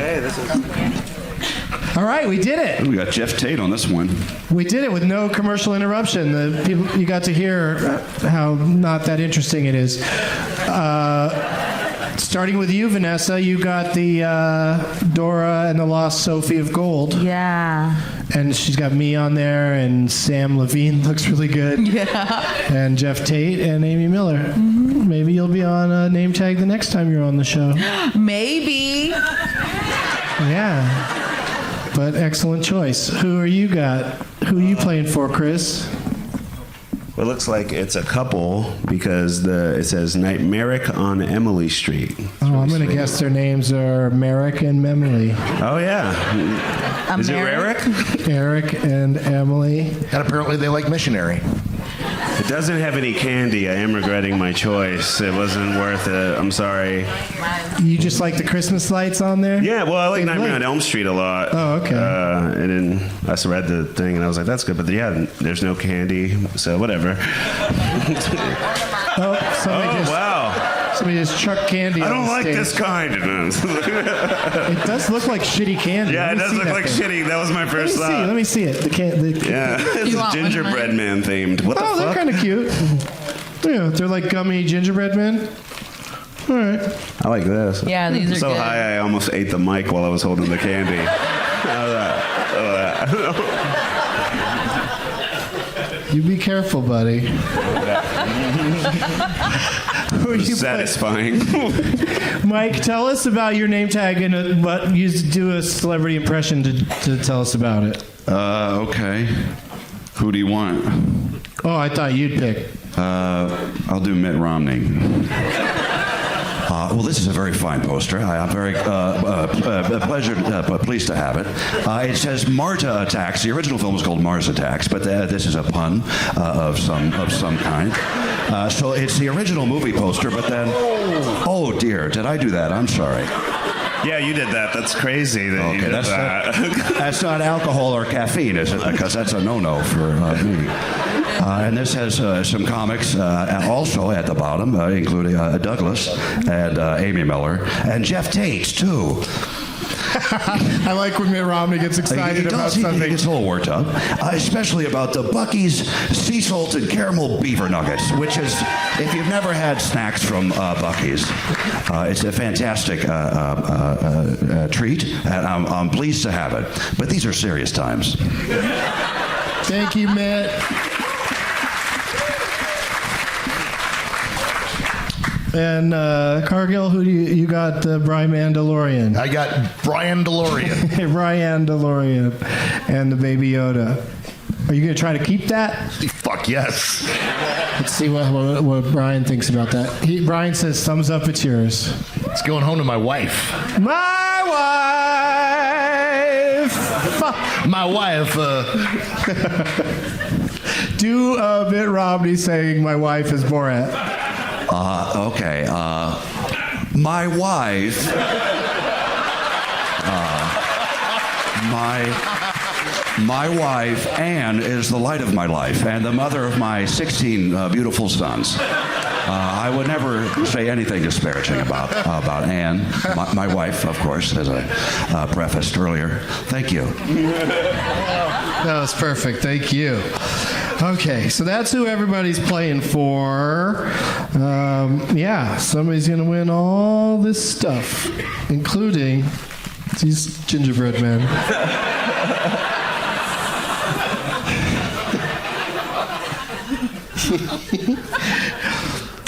All right, we did it. We got Jeff Tate on this one. We did it with no commercial interruption. The people, you got to hear how not that interesting it is. Starting with you, Vanessa, you got the Dora and the Lost Sophie of Gold. Yeah. And she's got me on there, and Sam Levine looks really good. Yeah. And Jeff Tate and Amy Miller. Mm-hmm. Maybe you'll be on a name tag the next time you're on the show. Maybe. Yeah. But excellent choice. Who are you playing for, Chris? Well, it looks like it's a couple because it says Nightmaric on Emily Street. Oh, I'm going to guess their names are Merrick and Memily. Oh, yeah. Is it Eric? Eric and Emily. And apparently they like Missionary. It doesn't have any candy. I am regretting my choice. It wasn't worth it. I'm sorry. You just like the Christmas lights on there? Yeah, well, I like Nightmare on Elm Street a lot. Oh, okay. And then I read the thing, and I was like, that's good. But yeah, there's no candy, so whatever. Wow. Somebody just chucked candy I on don't the like stage. this kind. It does look like shitty candy. Yeah, it does look like shitty. That was my first thought. Let me see it. Yeah, it's gingerbread man themed. What the fuck? They're kind of cute. Yeah, they're like gummy gingerbread men. All right. I like this. Yeah, these are so good. high I almost ate the mic while I was holding the candy. You be careful, buddy. Who are you satisfying. Mike, tell us about your name tag and do a celebrity impression to tell us about it. Okay. Who do you want? Oh, I thought you'd pick. I'll do Mitt Romney. Well, this is a very fine poster. I'm very pleased to have it. It says Marta Attacks. The original film was called Mars Attacks, but this is a pun of some kind. So it's the original movie poster, but then, oh dear, did I do that? I'm sorry. Yeah, you did that. That's crazy that you did that. That's not alcohol or caffeine, is it? Because that's a no-no for me. And this has some comics also at the bottom, including Douglas and Amy Miller and Jeff Tate, too. I like when Mitt Romney gets excited about something. He gets a little worked up, especially about the Buc-ee's sea salt and caramel beaver nuggets, which is, if you've never had snacks from Buc-ee's, it's a fantastic treat, and I'm pleased to have it. But these are serious times. Thank you, Mitt. And Cargill, who do you got? Brian Mandalorian. I got Brian DeLorean. Brian DeLorean. And the Baby Yoda. Are you going to try to keep that? Fuck yes. Let's see what Brian thinks about that. Brian says, thumbs up, it's yours. It's going home to my wife. My wife! My wife, Do Mitt Romney saying my wife is Borat. Okay. My wife. My wife, Anne, is the light of my life and the mother of my 16 beautiful sons. I would never say anything disparaging about Anne, my wife, of course, as I prefaced earlier. Thank you. That was perfect. Thank you. Okay, so that's who everybody's playing for. Yeah, somebody's going to win all this stuff, including these gingerbread men.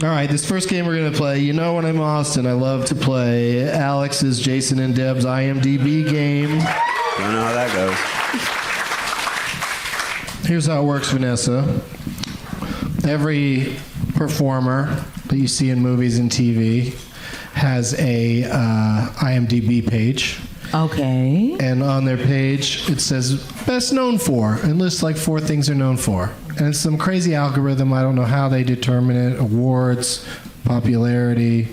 All right, this first game we're going to play, you know when I'm Austin, I love to play Alex's Jason and Deb's IMDb game. Don't know how that goes. Here's how it works, Vanessa. Every performer that you see in movies and TV has a IMDb page. Okay. And on their page, it says best known for, and lists like 4 things they're known for. And it's some crazy algorithm. I don't know how they determine it. Awards, popularity.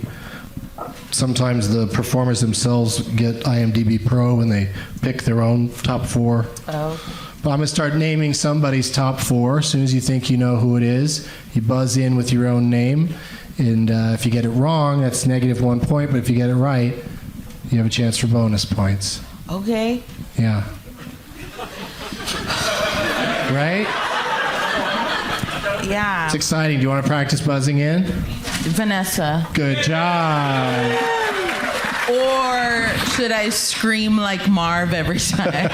Sometimes the performers themselves get IMDb Pro when they pick their own top 4. Oh. But I'm going to start naming somebody's top 4. As soon as you think you know who it is, you buzz in with your own name. And if you get it wrong, that's -1 point. But if you get it right, you have a chance for bonus points. Okay. Yeah. Right? Yeah. It's exciting. Do you want to practice buzzing in? Vanessa. Good job. Or should I scream like Marv every time?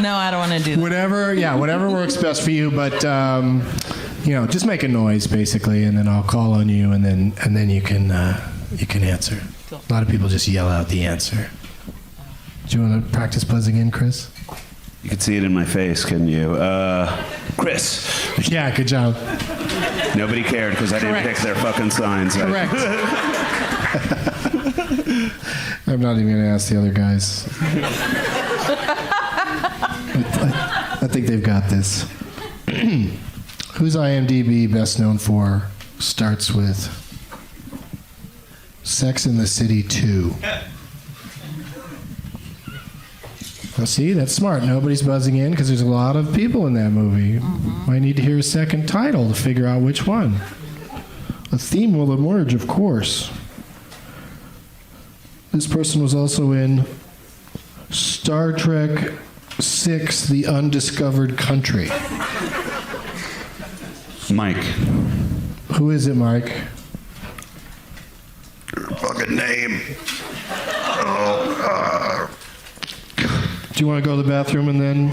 No, I don't want to do that. Whatever works best for you. But just make a noise basically, and then I'll call on you, and then you can answer. Cool. A lot of people just yell out the answer. Do you want to practice buzzing in, Chris? You can see it in my face, couldn't you? Chris. Yeah, good job. Nobody cared because I didn't pick their fucking signs. Correct. I'm not even going to ask the other guys. I think they've got this. Who's IMDb best known for starts with Sex and the City 2. Well, see, that's smart. Nobody's buzzing in because there's a lot of people in that movie. Might need to hear a second title to figure out which one. A theme will emerge, of course. This person was also in Star Trek VI: The Undiscovered Country. Mike. Who is it, Mike? Your fucking name. Do you want to go to the bathroom and then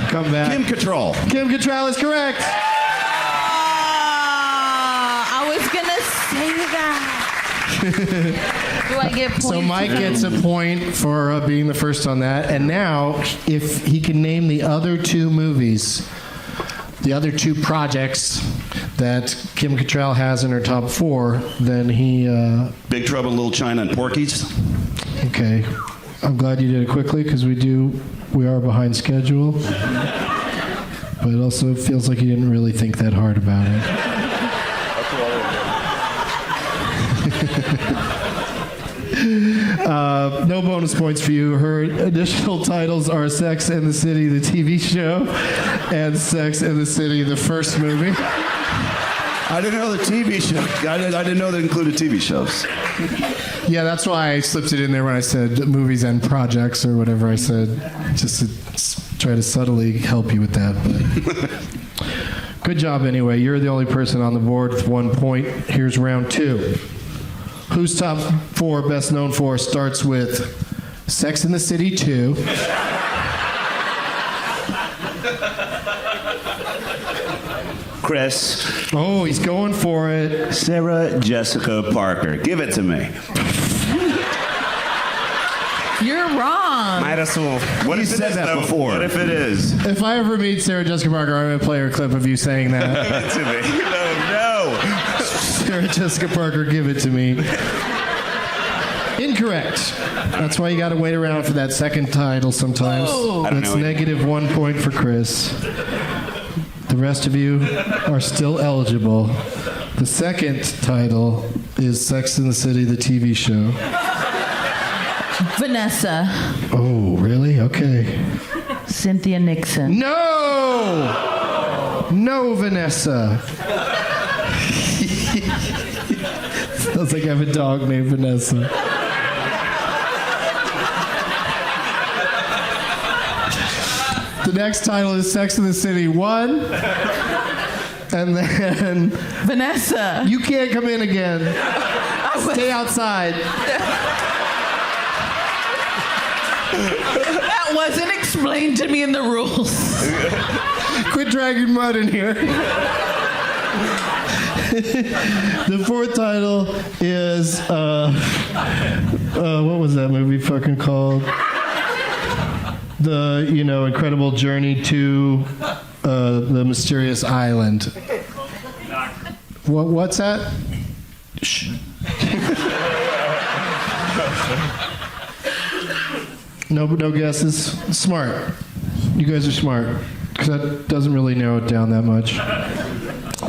come back? Kim Cattrall. Kim Cattrall is correct. I was going to say that. Do I get points? So Mike gets a point for being the first on that. And now, if he can name the other 2 movies, the other 2 projects that Kim Cattrall has in her top 4, then he... Big Trouble in Little China and Porky's. Okay. I'm glad you did it quickly because we are behind schedule. But it also feels like you didn't really think that hard about it. No bonus points for you. Her additional titles are Sex and the City, the TV show, and Sex and the City, the first movie. I didn't know the TV show. I didn't know that included TV shows. Yeah, that's why I slipped it in there when I said movies and projects or whatever I said, just to try to subtly help you with that. But good job anyway. You're the only person on the board with 1 point. Here's round 2. Whose top 4 best known for starts with Sex and the City 2. Chris. Oh, he's going for it. Sarah Jessica Parker. Give it to me. You're wrong. Might as well. What You if it said is, that though? before. What if it is? If I ever meet Sarah Jessica Parker, I'm going to play her clip of you saying that. Give it to me. No. Sarah Jessica Parker, give it to me. Incorrect. That's why you got to wait around for that second title sometimes. I don't That's know. negative 1 point for Chris. The rest of you are still eligible. The second title is Sex and the City, the TV show. Vanessa. Oh, really? Okay. Cynthia Nixon. No! No, Vanessa. Sounds like I have a dog named Vanessa. The next title is Sex and the City 1. And then Vanessa. you can't come in again. Stay outside. That wasn't explained to me in the rules. Quit dragging mud in here. The fourth title is what was that movie fucking called? The incredible journey to the mysterious island. What's that? Shh. No guesses. Smart. You guys are smart. Because that doesn't really narrow it down that much.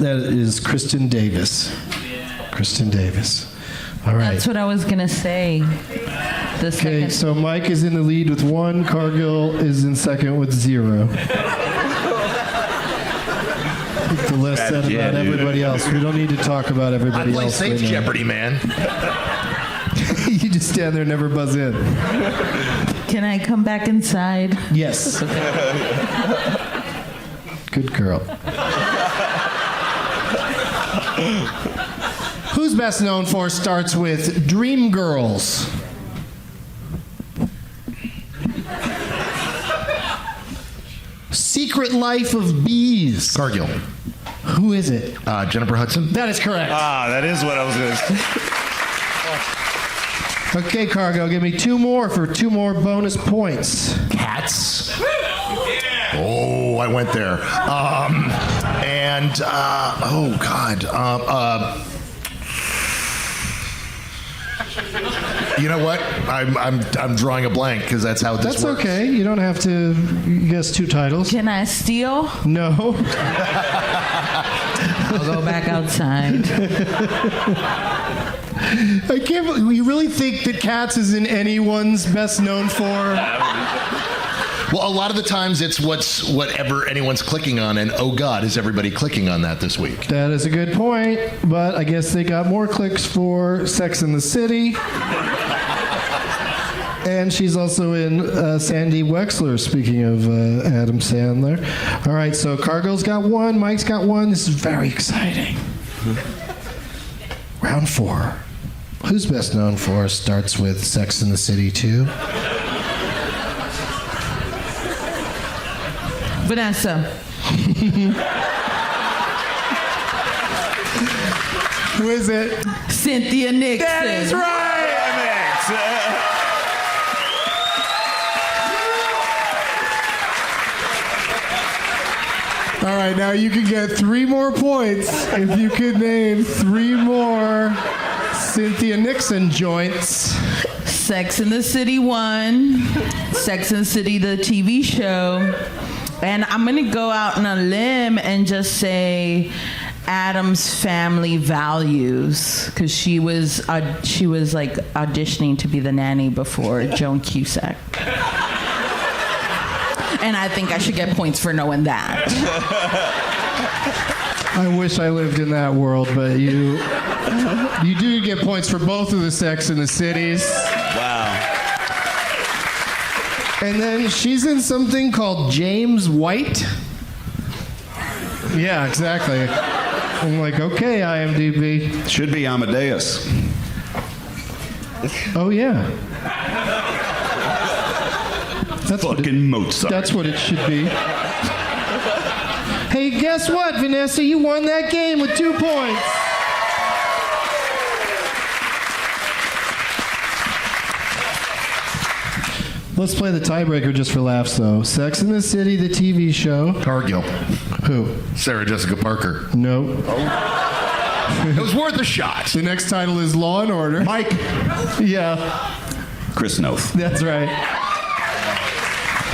That is Kristen Davis. Kristen Davis. All right. That's what I was going to say. The Okay, second. so Mike is in the lead with 1. Cargill is in second with 0. The less said about dude. everybody else. We don't need to talk about I everybody play else. Safe right now. Jeopardy, man. You just stand there and never buzz in. Can I come back inside? Yes. Good girl. Who's best known for starts with Dream Girls. Secret Life of Bees. Cargill. Who is it? Jennifer Hudson. That is correct. That is what I was going to say. Okay, Cargo, give me 2 more for 2 more bonus points. Cats. Oh, I went there. Oh God. You know what? I'm drawing a blank because that's how this That's works. okay. You don't have to guess 2 titles. Can I steal? No. I'll go back outside. I can't believe, you really think that Cats is in anyone's best known for? Well, a lot of the times it's whatever anyone's clicking on, and oh God, is everybody clicking on that this week? That is a good point, but I guess they got more clicks for Sex and the City. And she's also in Sandy Wexler, speaking of Adam Sandler. All right, so Cargill's got 1, Mike's got 1. This is very exciting. Round 4. Who's best known for starts with Sex and the City 2. Vanessa. Who is it? Cynthia Nixon. That is right. All right, now you can get 3 more points if you could name 3 more Cynthia Nixon joints. Sex and the City 1. Sex and the City, the TV show. And I'm going to go out on a limb and just say Adam's Family Values, because she was like auditioning to be the nanny before Joan Cusack. And I think I should get points for knowing that. I wish I lived in that world, but you do get points for both of the Sex and the Cities. Wow. And then she's in something called James White. Yeah, exactly. I'm like, okay, IMDb. Should be Amadeus. Oh yeah. That's Fucking Mozart. That's what it should be. Hey, guess what, Vanessa? You won that game with 2 points. Let's play the tiebreaker just for laughs, though. Sex and the City, the TV show. Cargill. Who? Sarah Jessica Parker. No. It was worth a shot. The next title is Law and Order. Mike. Yeah, Chris Noth. that's right.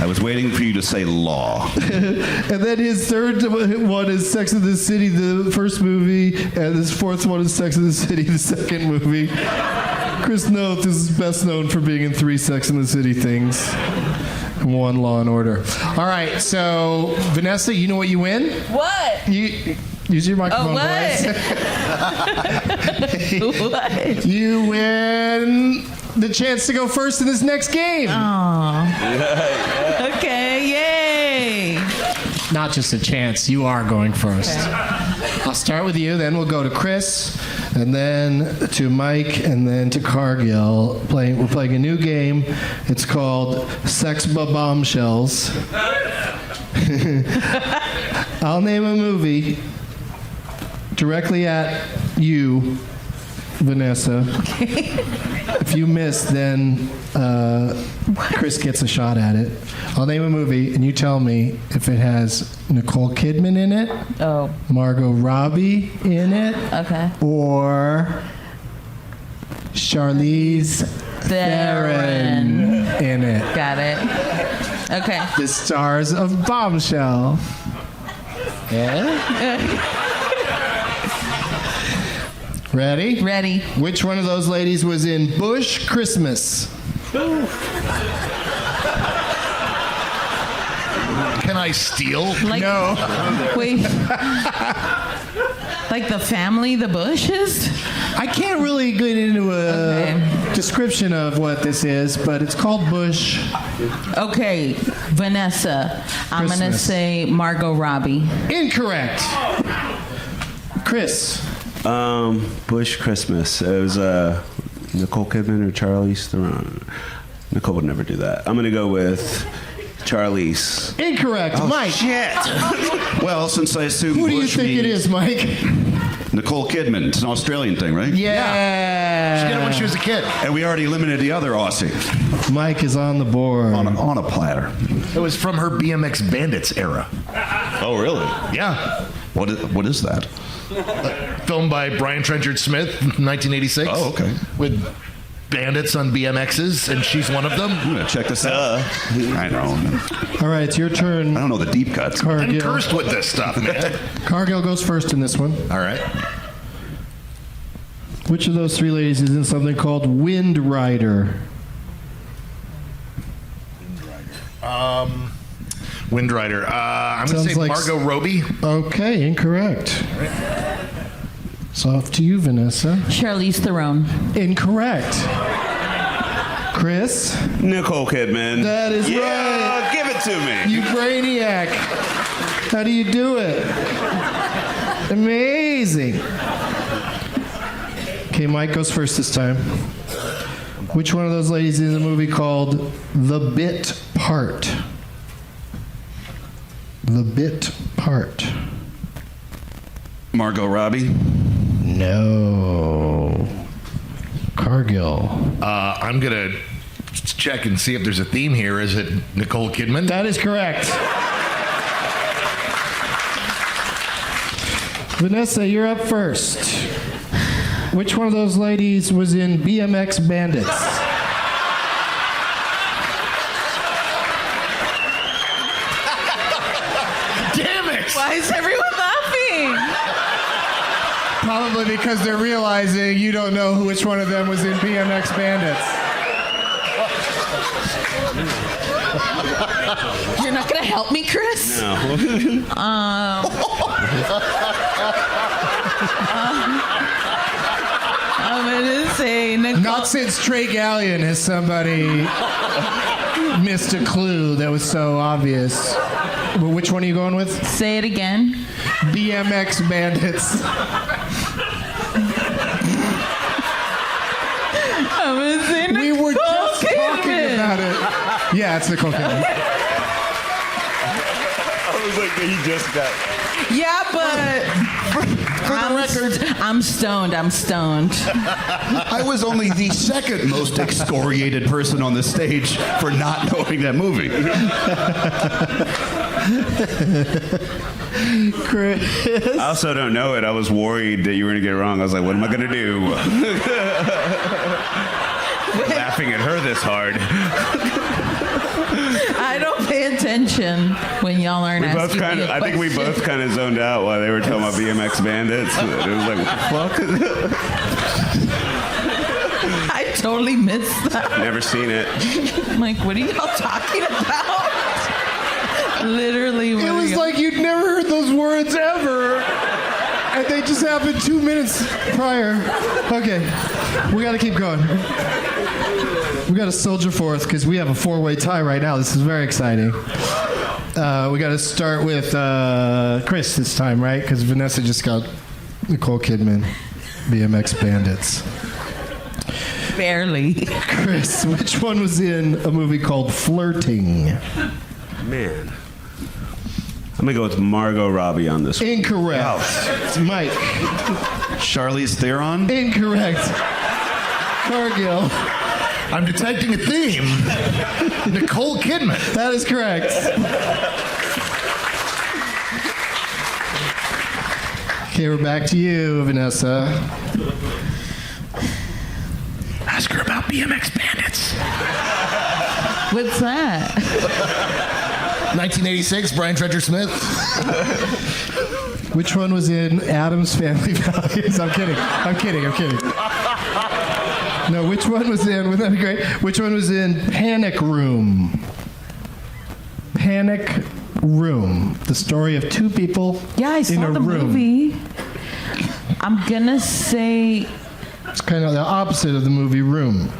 I was waiting for you to say law. And then his third one is Sex and the City, the first movie, and his fourth one is Sex and the City, the second movie. Chris Noth is best known for being in 3 Sex and the City things and 1 Law and Order. All right, so Vanessa, you know what you win? What? You use your microphone, what? What? You win the chance to go first in this next game. Aw. Okay, yay. Not just a chance, you are going first. Okay. I'll start with you, then we'll go to Chris, and then to Mike, and then to Cargill. We're playing a new game. It's called Sex Bombshells. I'll name a movie directly at you, Vanessa. Okay. If you miss, then Chris gets a shot at it. I'll name a movie, and you tell me if it has Nicole Kidman in it, Margot Robbie in it, or Charlize Theron in it. Got it. Okay. The stars of Bombshell. Yeah? Ready? Ready. Which one of those ladies was in Bush Christmas? Can I steal? No. Wait. Like the family, the Bushes? I can't really get into a description of what this is, but it's called Bush. Okay, Vanessa. I'm going to Christmas. say Margot Robbie. Incorrect. Chris. Bush Christmas. It was Nicole Kidman or Charlize Theron. Nicole would never do that. I'm going to go with Charlize. Incorrect. Oh, Mike. Shit. Well, since I assume Who do you Bush think it means is, Mike? Nicole Kidman. It's an Australian thing, right? Yeah. She did it when she was a kid. And we already eliminated the other Aussie Mike is on the board. on a platter. It was from her BMX Bandits era. Oh, really? Yeah. What is that? Filmed by Brian Trenchard Smith, 1986. Oh, okay. With bandits on BMXs, and she's one of them. I'm gonna check this out. I know. All right, it's your turn. I don't know the deep cuts. I'm Cargill. cursed with this stuff, man. Cargill goes first in this one. All right. Which of those 3 ladies is in something called Wind Rider? Wind Rider. I'm going to Sounds say like Margot Robbie. Okay, incorrect. It's off to you, Vanessa. Charlize Theron. Incorrect. Chris? Nicole Kidman. That is right. Give it to me. You brainiac. How do you do it? Amazing. Okay, Mike goes first this time. Which one of those ladies is in the movie called The Bit Part? The Bit Part. Margot Robbie. No. Cargill. I'm going to check and see if there's a theme here. Is it Nicole Kidman? That is correct. Vanessa, you're up first. Which one of those ladies was in BMX Bandits? Damn it! Why is everyone laughing? Probably because they're realizing you don't know which one of them was in BMX Bandits. You're not going to help me, Chris? No. I'm going to say Nicole. Not since Trey Gallion has somebody missed a clue that was so obvious. Well, which one are you going with? Say it again. BMX Bandits. I'm going to say Nicole We were just talking Kidman. about it. Yeah, it's Nicole Kidman. was like, he just got. Yeah, but For the record, I'm stoned. I was only the second most excoriated person on the stage for not knowing that movie. Chris. I also don't know it. I was worried that you were going to get it wrong. I was like, what am I going to do? Laughing at her this hard. I don't pay attention when y'all aren't asking me a I think we question. both kind of zoned out while they were talking about BMX Bandits. It was like, what the fuck? I totally missed that. Never seen it. I'm like, what are y'all talking about? Literally. It was like you'd never heard those words ever. And they just happened 2 minutes prior. Okay, we got to keep going. We got to soldier forth because we have a 4-way tie right now. This is very exciting. We got to start with Chris this time, right? Because Vanessa just got Nicole Kidman, BMX Bandits. Barely. Chris, which one was in a movie called Flirting? Man. I'm going to go with Margot Robbie on this one. Incorrect. Mike. Charlize Theron? Incorrect. Cargill. I'm detecting a theme. Nicole Kidman. That is correct. Okay, we're back to you, Vanessa. Ask her about BMX Bandits. What's that? 1986, Brian Treasure Smith. Which one was in Addams Family Values? I'm kidding. No, which one was in, wouldn't that be great? Which one was in Panic Room? Panic Room. The story of two people Yeah, I in saw a the room. movie. I'm gonna say It's kind of the opposite of the movie Room.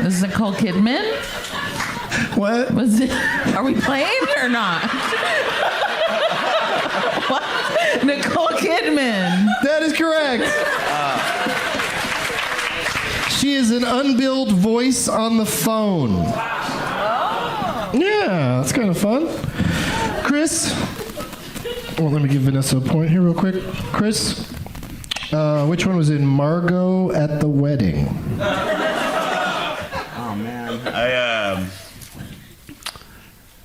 this is Nicole Kidman. What? Was it? Are we playing or not? What? Nicole Kidman. That is correct. She is an unbilled voice on the phone. Yeah, that's kind of fun. Chris, well, let me give Vanessa a point here real quick. Chris, which one was in Margot at the Wedding? Oh, man.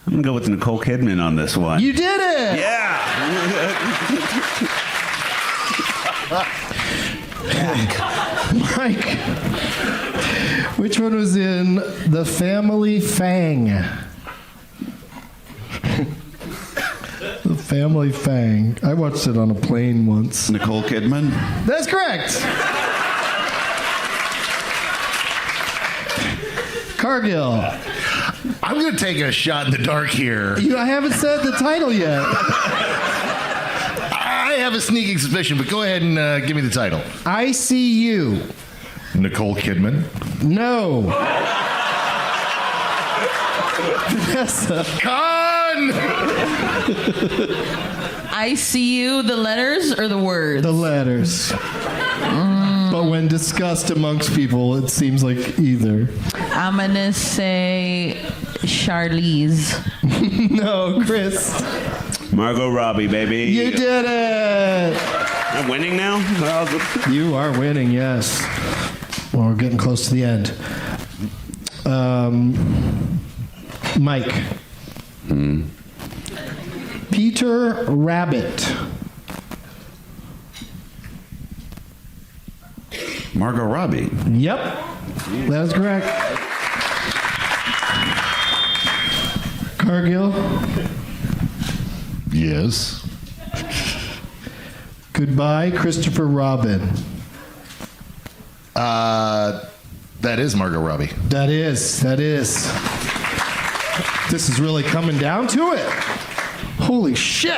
I'm going to go with Nicole Kidman on this one. You did it! Yeah! Mike, which one was in The Family Fang? The Family Fang. I watched it on a plane once. Nicole Kidman? That's correct. Cargill. I'm going to take a shot in the dark here. I haven't said the title yet. I have a sneaking suspicion, but go ahead and give me the title. I See You. Nicole Kidman. No. Vanessa. Con! I see you. The letters or the words? The letters. But when discussed amongst people, it seems like either. I'm gonna say Charlize. No, Chris. Margot Robbie, baby. You did it. I'm winning now? You are winning, yes. Well, we're getting close to the end. Mike. Peter Rabbit. Margot Robbie. Yep, that is correct. Cargill. Yes. Goodbye, Christopher Robin. That is Margot Robbie. That is. This is really coming down to it. Holy shit.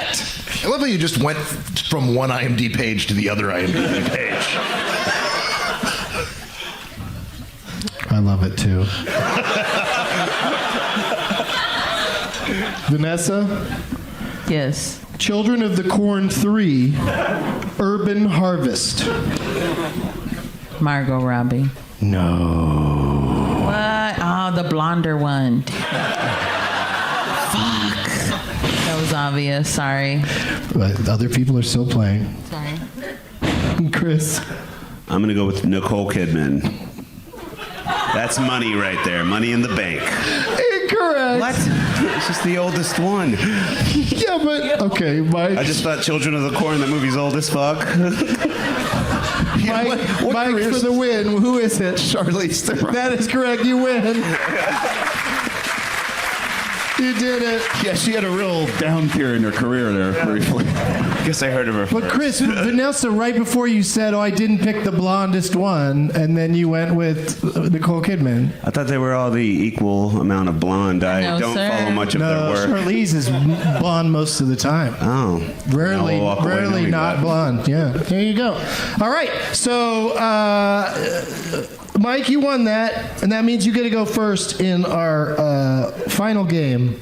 I love how you just went from one IMDb page to the other IMDb page. I love it too. Vanessa? Yes. Children of the Corn 3, Urban Harvest. Margot Robbie. No. What? Oh, the blonder one. Fuck. That was obvious. Sorry. But other people are still playing. Sorry. Chris. I'm going to go with Nicole Kidman. That's money right there. Money in the bank. Incorrect. What? It's just the oldest one. Yeah, but okay, Mike. I just thought Children of the Corn, that movie's old as fuck. Mike, Mike for the win. Who is it? Charlize Theron. That is correct. You win. You did it. Yeah, she had a real down period in her career there briefly. Guess I heard of her But first. Chris, Vanessa, right before you said, "Oh, I didn't pick the blondest one," and then you went with Nicole Kidman. I thought they were all the equal amount of blonde. I No, don't sir. follow much of their No, work. Charlize is blonde most of the time. Oh. Rarely, I'll walk away rarely knowing not that. blonde. Yeah, there you go. All right, so Mike, you won that, and that means you get to go first in our final game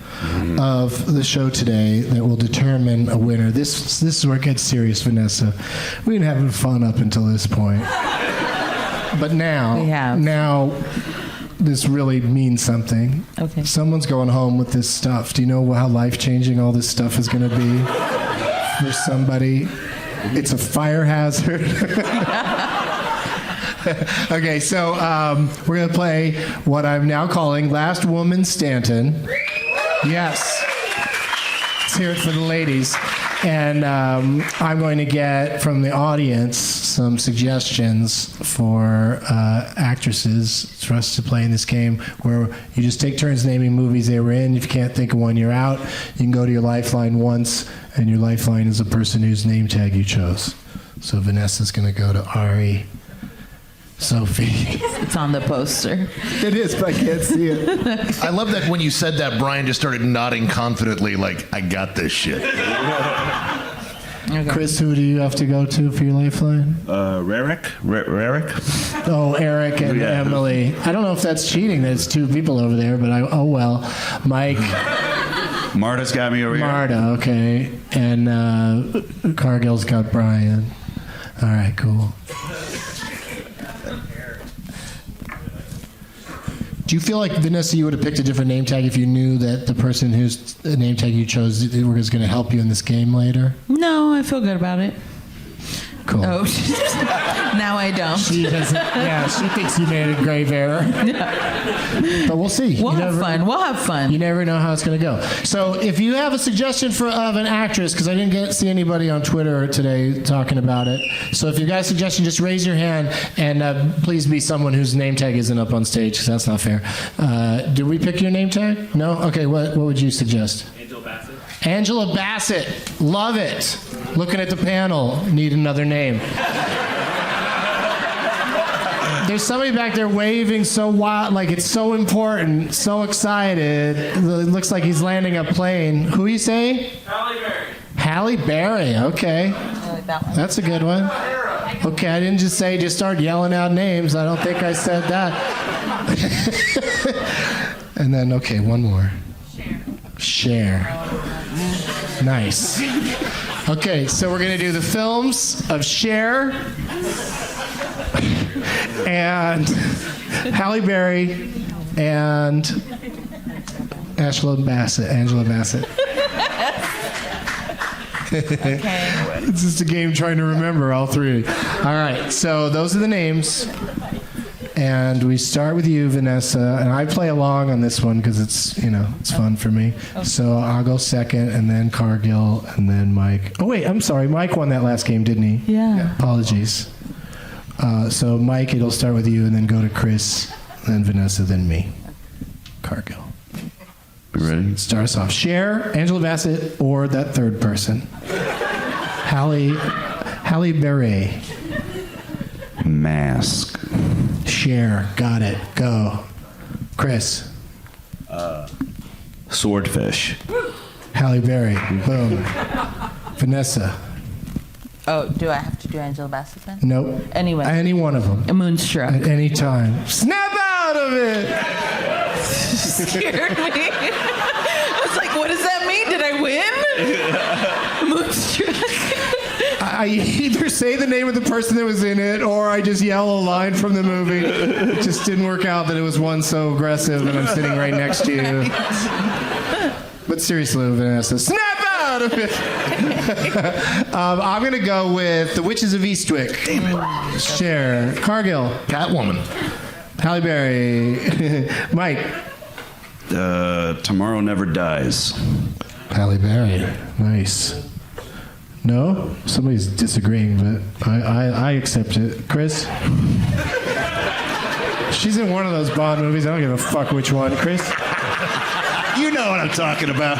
of the show today that will determine a winner. This is where it gets serious, Vanessa. We've been having fun up until this point, but now, We have. now. This really means something. Okay. Someone's going home with this stuff. Do you know how life-changing all this stuff is going to be for somebody? It's a fire hazard. Okay, so we're going to play what I'm now calling Last Woman Stanton. Yes. Let's hear it for the ladies. And I'm going to get from the audience some suggestions for actresses for us to play in this game, where you just take turns naming movies they were in. If you can't think of one, you're out. You can go to your lifeline once, and your lifeline is the person whose name tag you chose. So Vanessa's going to go to Ari. Sophie. It's on the poster. It is, but I can't see it. I love that when you said that, Brian just started nodding confidently, like, I got this shit. Okay. Chris, who do you have to go to for your lifeline? Rarick? Rarick? Oh, Eric and Yeah. Emily. I don't know if that's cheating. There's two people over there, but oh well. Mike, Marta's got me over here. Marta, okay. And Cargill's got Brian. All right, cool. Do you feel like, Vanessa, you would have picked a different name tag if you knew that the person whose name tag you chose was going to help you in this game later? No, I feel good about it. Cool. Oh, now I don't. She doesn't. Yeah, she thinks you made a grave error. But we'll see. We'll have fun. We'll have fun. You never know how it's going to go. So if you have a suggestion of an actress, because I didn't see anybody on Twitter today talking about it. So if you got a suggestion, just raise your hand, and please be someone whose name tag isn't up on stage, because that's not fair. Did we pick your name tag? No? Okay, what would you suggest? Angela Bassett. Love it. Looking at the panel. Need another name. There's somebody back there waving so wild, like it's so important, so excited. It looks like he's landing a plane. Who you say? Halle Berry. Halle Berry. Okay. I like that one. That's a good one. Okay, I didn't just start yelling out names. I don't think I said that. And then, okay, one more. Share. Nice. Okay, so we're going to do the films of Cher and Halle Berry and Angela Bassett. Okay. It's just a game trying to remember all three. All right, so those are the names. And we start with you, Vanessa, and I play along on this one because it's fun for me. So I'll go second, and then Cargill, and then Mike. Oh wait, I'm sorry, Mike won that last game, didn't he? Yeah. Apologies. So Mike, it'll start with you, and then go to Chris, then Vanessa, then me. Cargill. You ready? Start us off. Cher, Angela Bassett, or that third person. Halle Berry. Mask. Cher, got it. Go. Chris. Swordfish. Halle Berry. Boom. Vanessa. Oh, do I have to do Angela Bassett then? Nope. Anyway. Any one of them. A Moonstruck. At any time. Snap out of it! Scared me. I was like, what does that mean? Did I win? Moonstruck. I either say the name of the person that was in it, or I just yell a line from the movie. It just didn't work out that it was one so aggressive, and I'm sitting right next to you. But seriously, Vanessa, snap out of it. I'm going to go with The Witches of Eastwick. Cher. Cargill. Catwoman. Halle Berry. Mike. Tomorrow Never Dies. Halle Berry. Nice. No? Somebody's disagreeing, but I accept it. Chris? She's in one of those Bond movies. I don't give a fuck which one. Chris? You know what I'm talking about.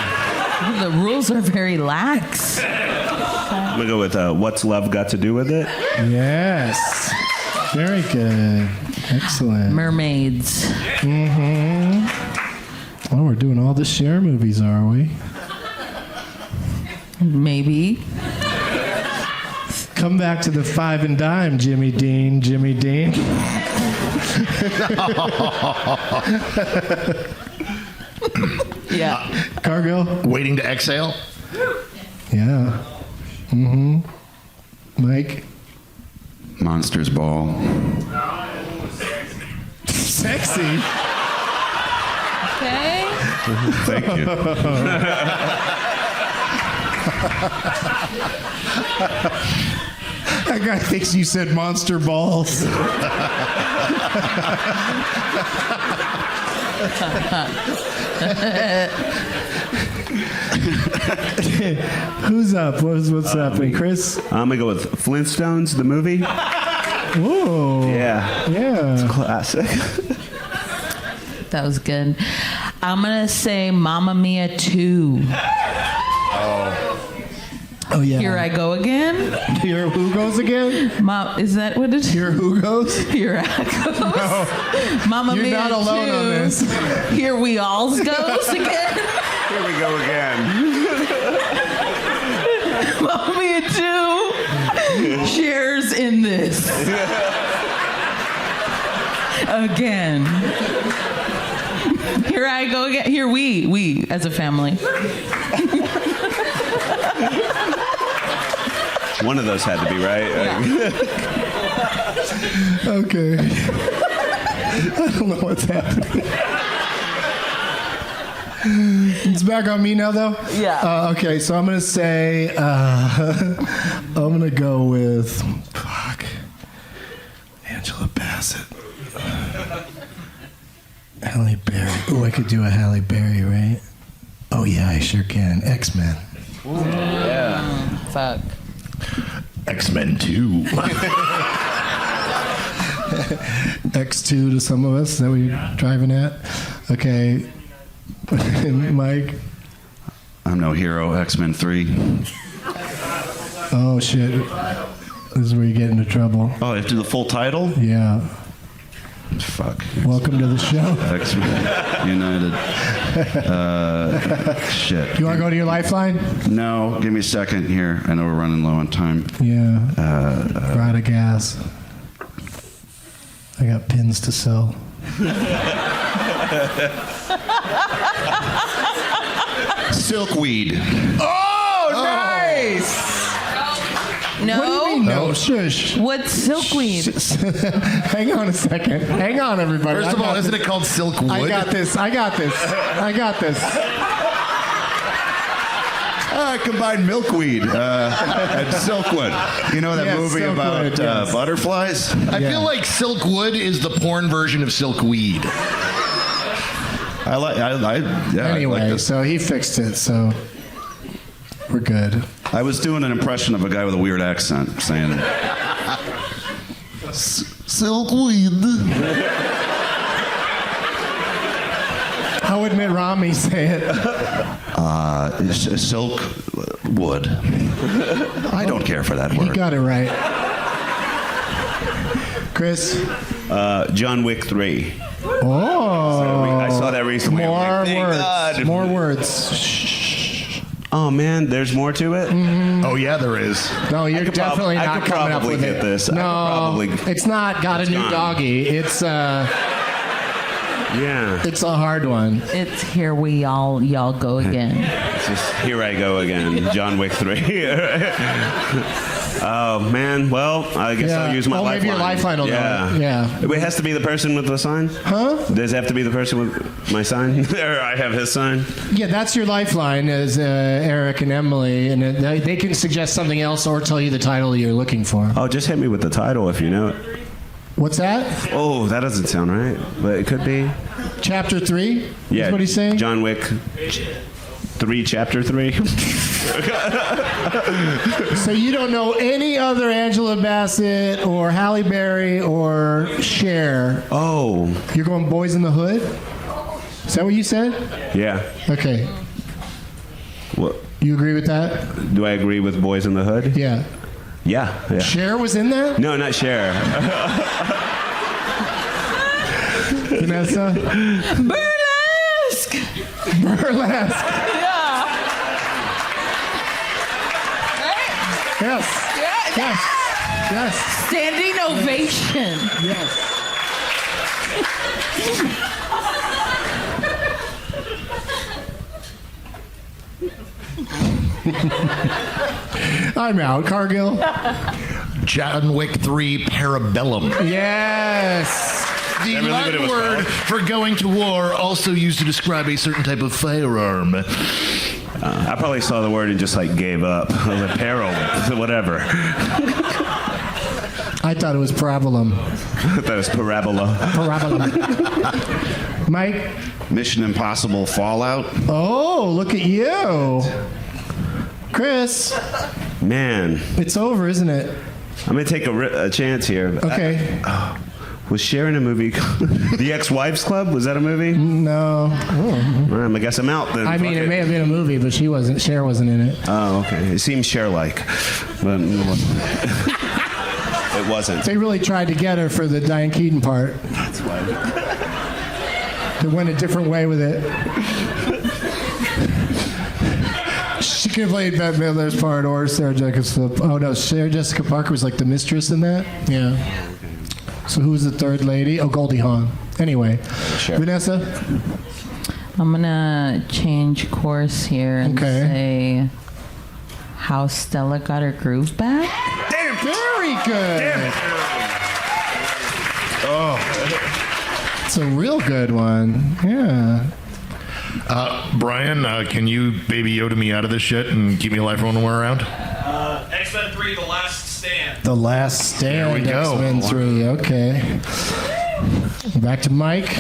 The rules are very lax. I'm going to go with What's Love Got to Do with It? Yes. Very good. Excellent. Mermaids. Mm-hmm. Oh, we're doing all the Cher movies, are we? Maybe. Come back to the five and dime, Jimmy Dean. Jimmy Dean. Yeah. Cargill. Waiting to Exhale. Yeah. Mm-hmm. Mike. Monsters Ball. Sexy. Okay. Thank you. That guy thinks you said monster balls. Who's up? What's happening, Chris? I'm going to go with Flintstones, the movie. Whoa. Yeah. Yeah. Classic. That was good. I'm going to say Mamma Mia 2. Oh, yeah. Here I go again. Here who goes again? Is that what it is? Here who goes? Here I goes. No. Mamma You're Mia not alone 2. on this. Here we all goes again. Here we go again. Mamma Mia 2 shares in this. Again. Here I go again. Here we as a family. One of those had to be right. Yeah. Okay. I don't know what's happening. It's back on me now, though? Yeah. Okay, so I'm going to say, I'm going to go with, Angela Bassett. Halle Berry. Oh, I could do a Halle Berry, right? Oh, yeah, I sure can. X-Men. Yeah. Fuck. X-Men 2. X2 to some of us. Is that what you're driving at? Okay. Mike? I'm no hero. X-Men 3. Oh, shit. This is where you get into trouble. Oh, I have to do the full title? Yeah. Fuck. Welcome to the show. X-Men United. Shit. You want to go to your lifeline? No, give me a second here. I know we're running low on time. Yeah. We're out of gas. I got pins to sell. Silkweed. Oh, nice! No. What do you mean, no? Shush. What's silkweed? Hang on a second. Hang on, everybody. First of all, isn't it called Silkwood? I got this. I got this. I combined milkweed and silkwood. You know that Yes, movie Silkwood, about yes. butterflies? I feel like Silkwood is the porn version of Silkweed. I like Anyway, this. so he fixed it, so we're good. I was doing an impression of a guy with a weird accent saying Silkweed. How would Mitt Romney say it? Silkwood. I don't care for that He word. got it right. Chris? John Wick 3. Oh. I saw that recently. I'm More like, thank words. God. More words. Oh man, there's more to it. Oh yeah, there is. No, you're definitely I not could coming up probably with get it. this. I could No, probably- it's not got a new gone. doggy. It's Yeah. it's a hard one. It's here we y'all go again. It's just, here I go again. John Wick 3. Oh man, well I guess I'll use my lifeline. Maybe your lifeline will know it. Yeah. It has to be the person with the sign? Huh? Does it have to be the person with my sign? Or I have his sign? Yeah, that's your lifeline is Eric and Emily, and they can suggest something else or tell you the title you're looking for. Oh, just hit me with the title if you know it. What's that? Oh, that doesn't sound right, but it could be. Chapter 3? Yeah. That's what he's saying? John Wick 3, Chapter 3. So you don't know any other Angela Bassett or Halle Berry or Cher. Oh. You're going Boys in the Hood? Is that what you said? Yeah. Okay. What? You agree with that? Do I agree with Boys in the Hood? Yeah. Yeah. Cher was in that? No, not Cher. Vanessa? Burlesque. Burlesque. Yeah. Yes. Yeah. Yes. Yes. Standing ovation. Yes. I'm out. Cargill? John Wick 3 Parabellum. Yes. The really what it Latin was word called? for going to war, also used to describe a certain type of firearm. I probably saw the word and just like gave up. I was like, peril, whatever. I thought it was parabolum. That was parabola. Parabolum. Mike? Mission Impossible Fallout. Oh, look at you. Chris, Man, it's over, isn't it? I'm going to take a chance here. Okay. Was Cher in a movie called The Ex-Wives Club? Was that a movie? No. I guess I'm out then. I mean, Fuck it may have been a movie, but Cher wasn't in it. Oh, okay. It seems Cher-like. But it wasn't. They really tried to get her for the Diane Keaton part. That's why. They went a different way with it. She could have played Bette Midler's part or Sarah Jessica. Oh no, Sarah Jessica Parker was like the mistress in that. Yeah. So who was the third lady? Oh, Goldie Hawn. Anyway, Sure. Vanessa. I'm gonna change course here and say how Stella got her groove back. Damn. Very good. Damn. Oh. It's a real good one. Yeah. Brian, can you Baby Yoda me out of this shit and keep me alive for when we're around? X-Men 3, The Last Stand. The Last Stand. There we go. X-Men 3. Okay. Back to Mike.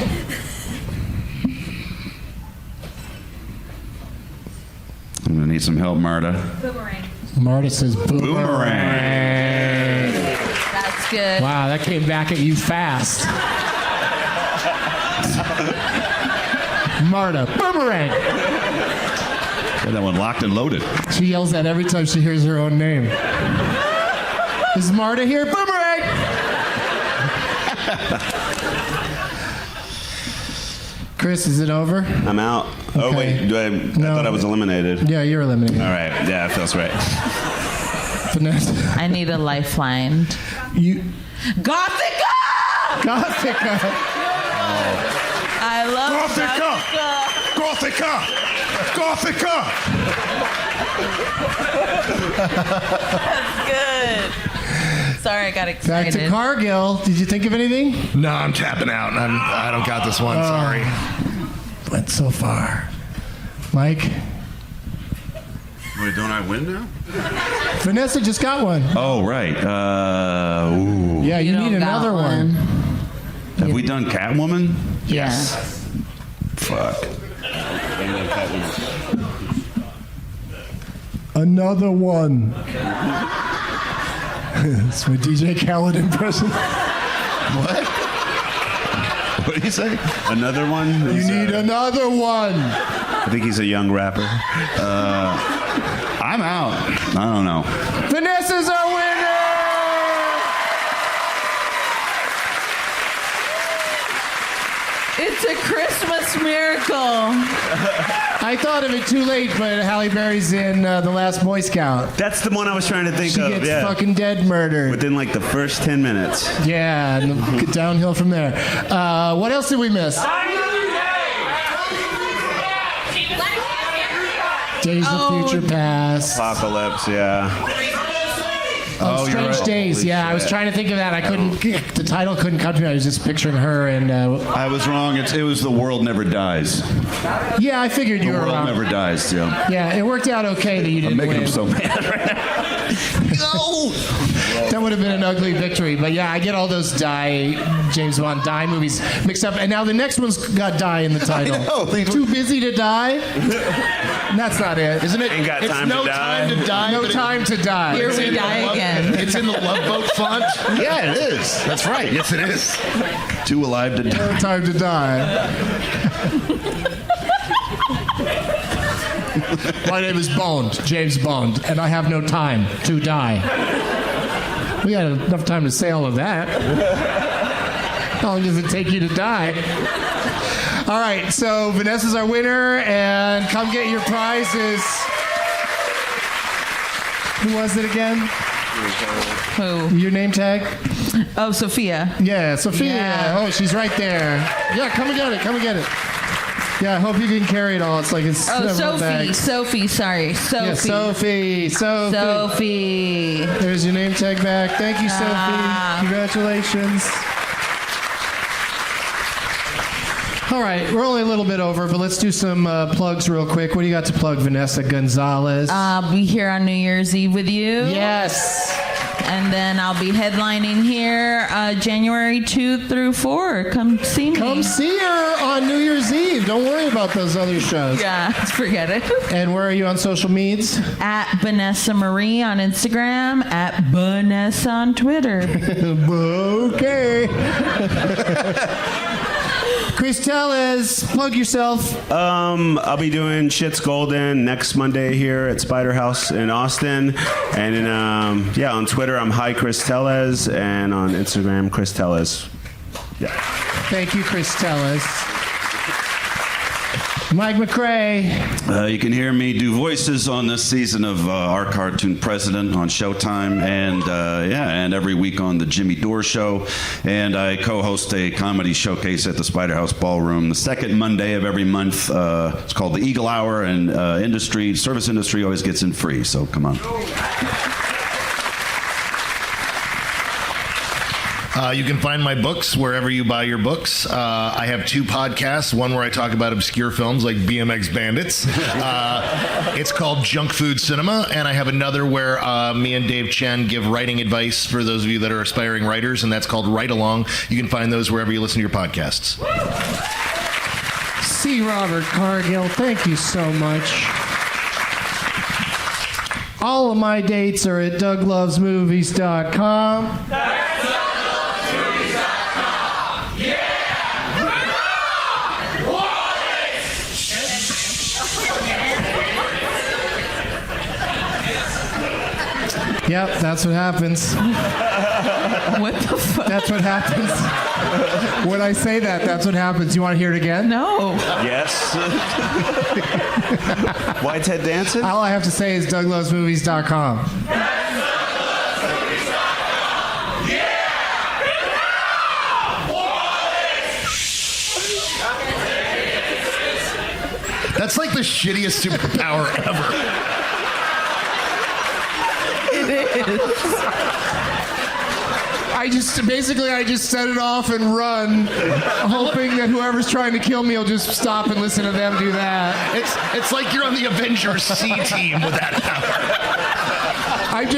I'm gonna need some help, Marta. Boomerang. Marta says boomerang. That's good. Wow, that came back at you fast. Marta, boomerang. Got that one locked and loaded. She yells that every time she hears her own name. Is Marta here? Boomerang! Chris, is it over? I'm out. Oh, Okay. wait. I No. thought I was eliminated. Yeah, you're eliminated. All right. Yeah, that feels right. Vanessa. I need a lifeline. You. Gothica! Gothica. I love Gothica! Gothica! Gothica! That's good. Sorry, I got Back excited. to Cargill. Did you think of anything? No, I'm tapping out. I don't got this one. Sorry. Went so far. Mike? Wait, don't I win now? Vanessa just got one. Oh, right. Ooh. Yeah, you don't need got another one. Have we done Catwoman? Yes. Fuck. Another one. It's my DJ Khaled impression. What? What did you say? Another one? You need another one. I think he's a young rapper. I'm out. I don't know. Vanessa's our winner! It's a Christmas miracle. I thought of it too late, but Halle Berry's in The Last Boy Scout. That's the one I was trying to think She of. gets Yeah. fucking dead murdered. Within like the first 10 minutes. Yeah, and get downhill from there. What else did we miss? Days of Future Past. Apocalypse, yeah. Oh, you're Strange right. Days. Holy Yeah, I was shit. trying to think of that. I couldn't. The title couldn't come to me. I was just picturing her and. I was wrong. It was The World Never Dies. Yeah, I figured you The were World wrong. Never Dies, yeah. Yeah, it worked out okay that you didn't I'm making win. him so mad right now. No. That would have been an ugly victory. But yeah, I get all those James Bond die movies mixed up. And now the next one's got die in the title. Too Busy to Die? That's not it. Isn't it? Ain't got it's time no to die. time to die. No but Time to Die. Here we in the die Love- again. It's in the Love Boat font. Yeah, it is. That's right. Yes, it is. Too alive to die. No Time to Die. My name is Bond, James Bond, and I have no time to die. We had enough time to say all of that. How long does it take you to die? All right, so Vanessa's our winner, and come get your prizes. Who was it again? Who? Your name tag? Oh, Sophia. Yeah, Sophia. Yeah. Oh, she's right there. Yeah, come and get it. Come and get it. Yeah, I hope you can carry it all. It's like it's Oh, several bags. Sophie. Sorry, Sophie. Yeah, Sophie. Sophie. There's your name tag back. Thank you, Sophie. Ah. Congratulations. All right, we're only a little bit over, but let's do some plugs real quick. What do you got to plug, Vanessa Gonzalez? I'll be here on New Year's Eve with you. Yes. And then I'll be headlining here January 2 through 4. Come see me. Come see her on New Year's Eve. Don't worry about those other shows. Yeah, forget it. And where are you on social medias? At Vanessa Marie on Instagram, at Vanessa on Twitter. Okay. Chris Tellez, plug yourself. I'll be doing Shit's Golden next Monday here at Spider House in Austin. And then, on Twitter, I'm Hi Chris Tellez. And on Instagram, Chris Tellez. Yeah. Thank you, Chris Tellez. Mike MacRae. You can hear me do voices on this season of Our Cartoon President on Showtime, and every week on the Jimmy Dore Show. And I co-host a comedy showcase at the Spider House Ballroom the second Monday of every month. It's called the Eagle Hour, and service industry always gets in free. So come on. You can find my books wherever you buy your books. I have 2 podcasts, one where I talk about obscure films like BMX Bandits. It's called Junk Food Cinema, and I have another where me and Dave Chen give writing advice for those of you that are aspiring writers, and that's called Write Along. You can find those wherever you listen to your podcasts. C. Robert Cargill, thank you so much. All of my dates are at DougLovesMovies.com. Yep, that's what happens. What the fuck? That's what happens. When I say that, that's what happens. You want to hear it again? No. Yes. Why Ted Danson? All I have to say is DougLovesMovies.com. That's like the shittiest superpower ever. It is. I just set it off and run, hoping that whoever's trying to kill me will just stop and listen to them do that. It's like you're on the Avengers C team with that power. I'm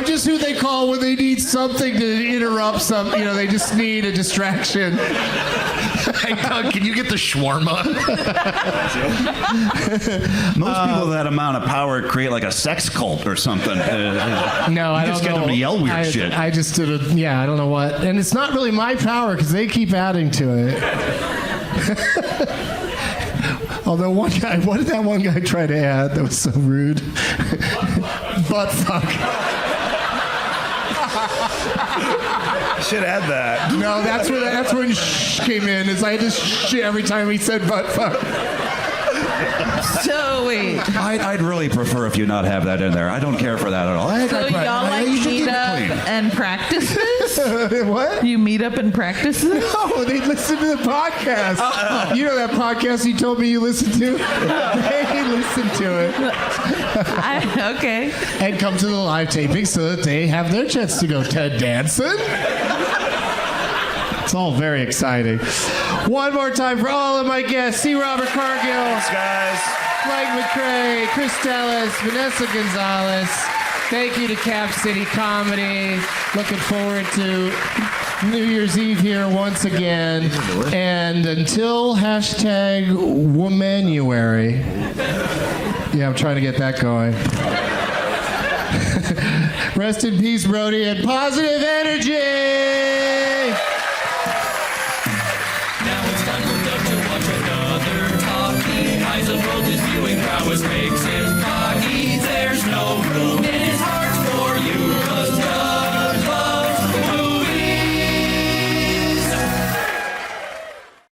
just who they call when they need something to interrupt some. They just need a distraction. Hey, Doug, can you get the shawarma? Most people with that amount of power create like a sex cult or something. No, I don't just get know. them to yell weird shit. I just did I don't know what. And it's not really my power because they keep adding to it. Although one guy, what did that one guy try to add that was so rude? Butt fuck. Should add that. No, that's when shh came in. Is I just shit every time he said butt fuck. So wait. I'd really prefer if you not have that in there. I don't care for that at all. So y'all like you should meet keep it up clean. and practice this? What? You meet up and practice it? No, they listen to the podcast. You know that podcast you told me you listened to? They listen to it. Okay. And come to the live taping so that they have their chance to go Ted dancing. It's all very exciting. One more time for all of my guests. C. Robert Cargill. Thanks, guys. Mike MacRae, Chris Tellez, Vanessa Gonzalez. Thank you to Cap City Comedy. Looking forward to New Year's Eve here once again. And until #Womanuary. Yeah, I'm trying to get that going. Rest in peace, Brody, and positive energy! Now it's time for Doug to watch another talkie. Eyes of world is viewing prowess makes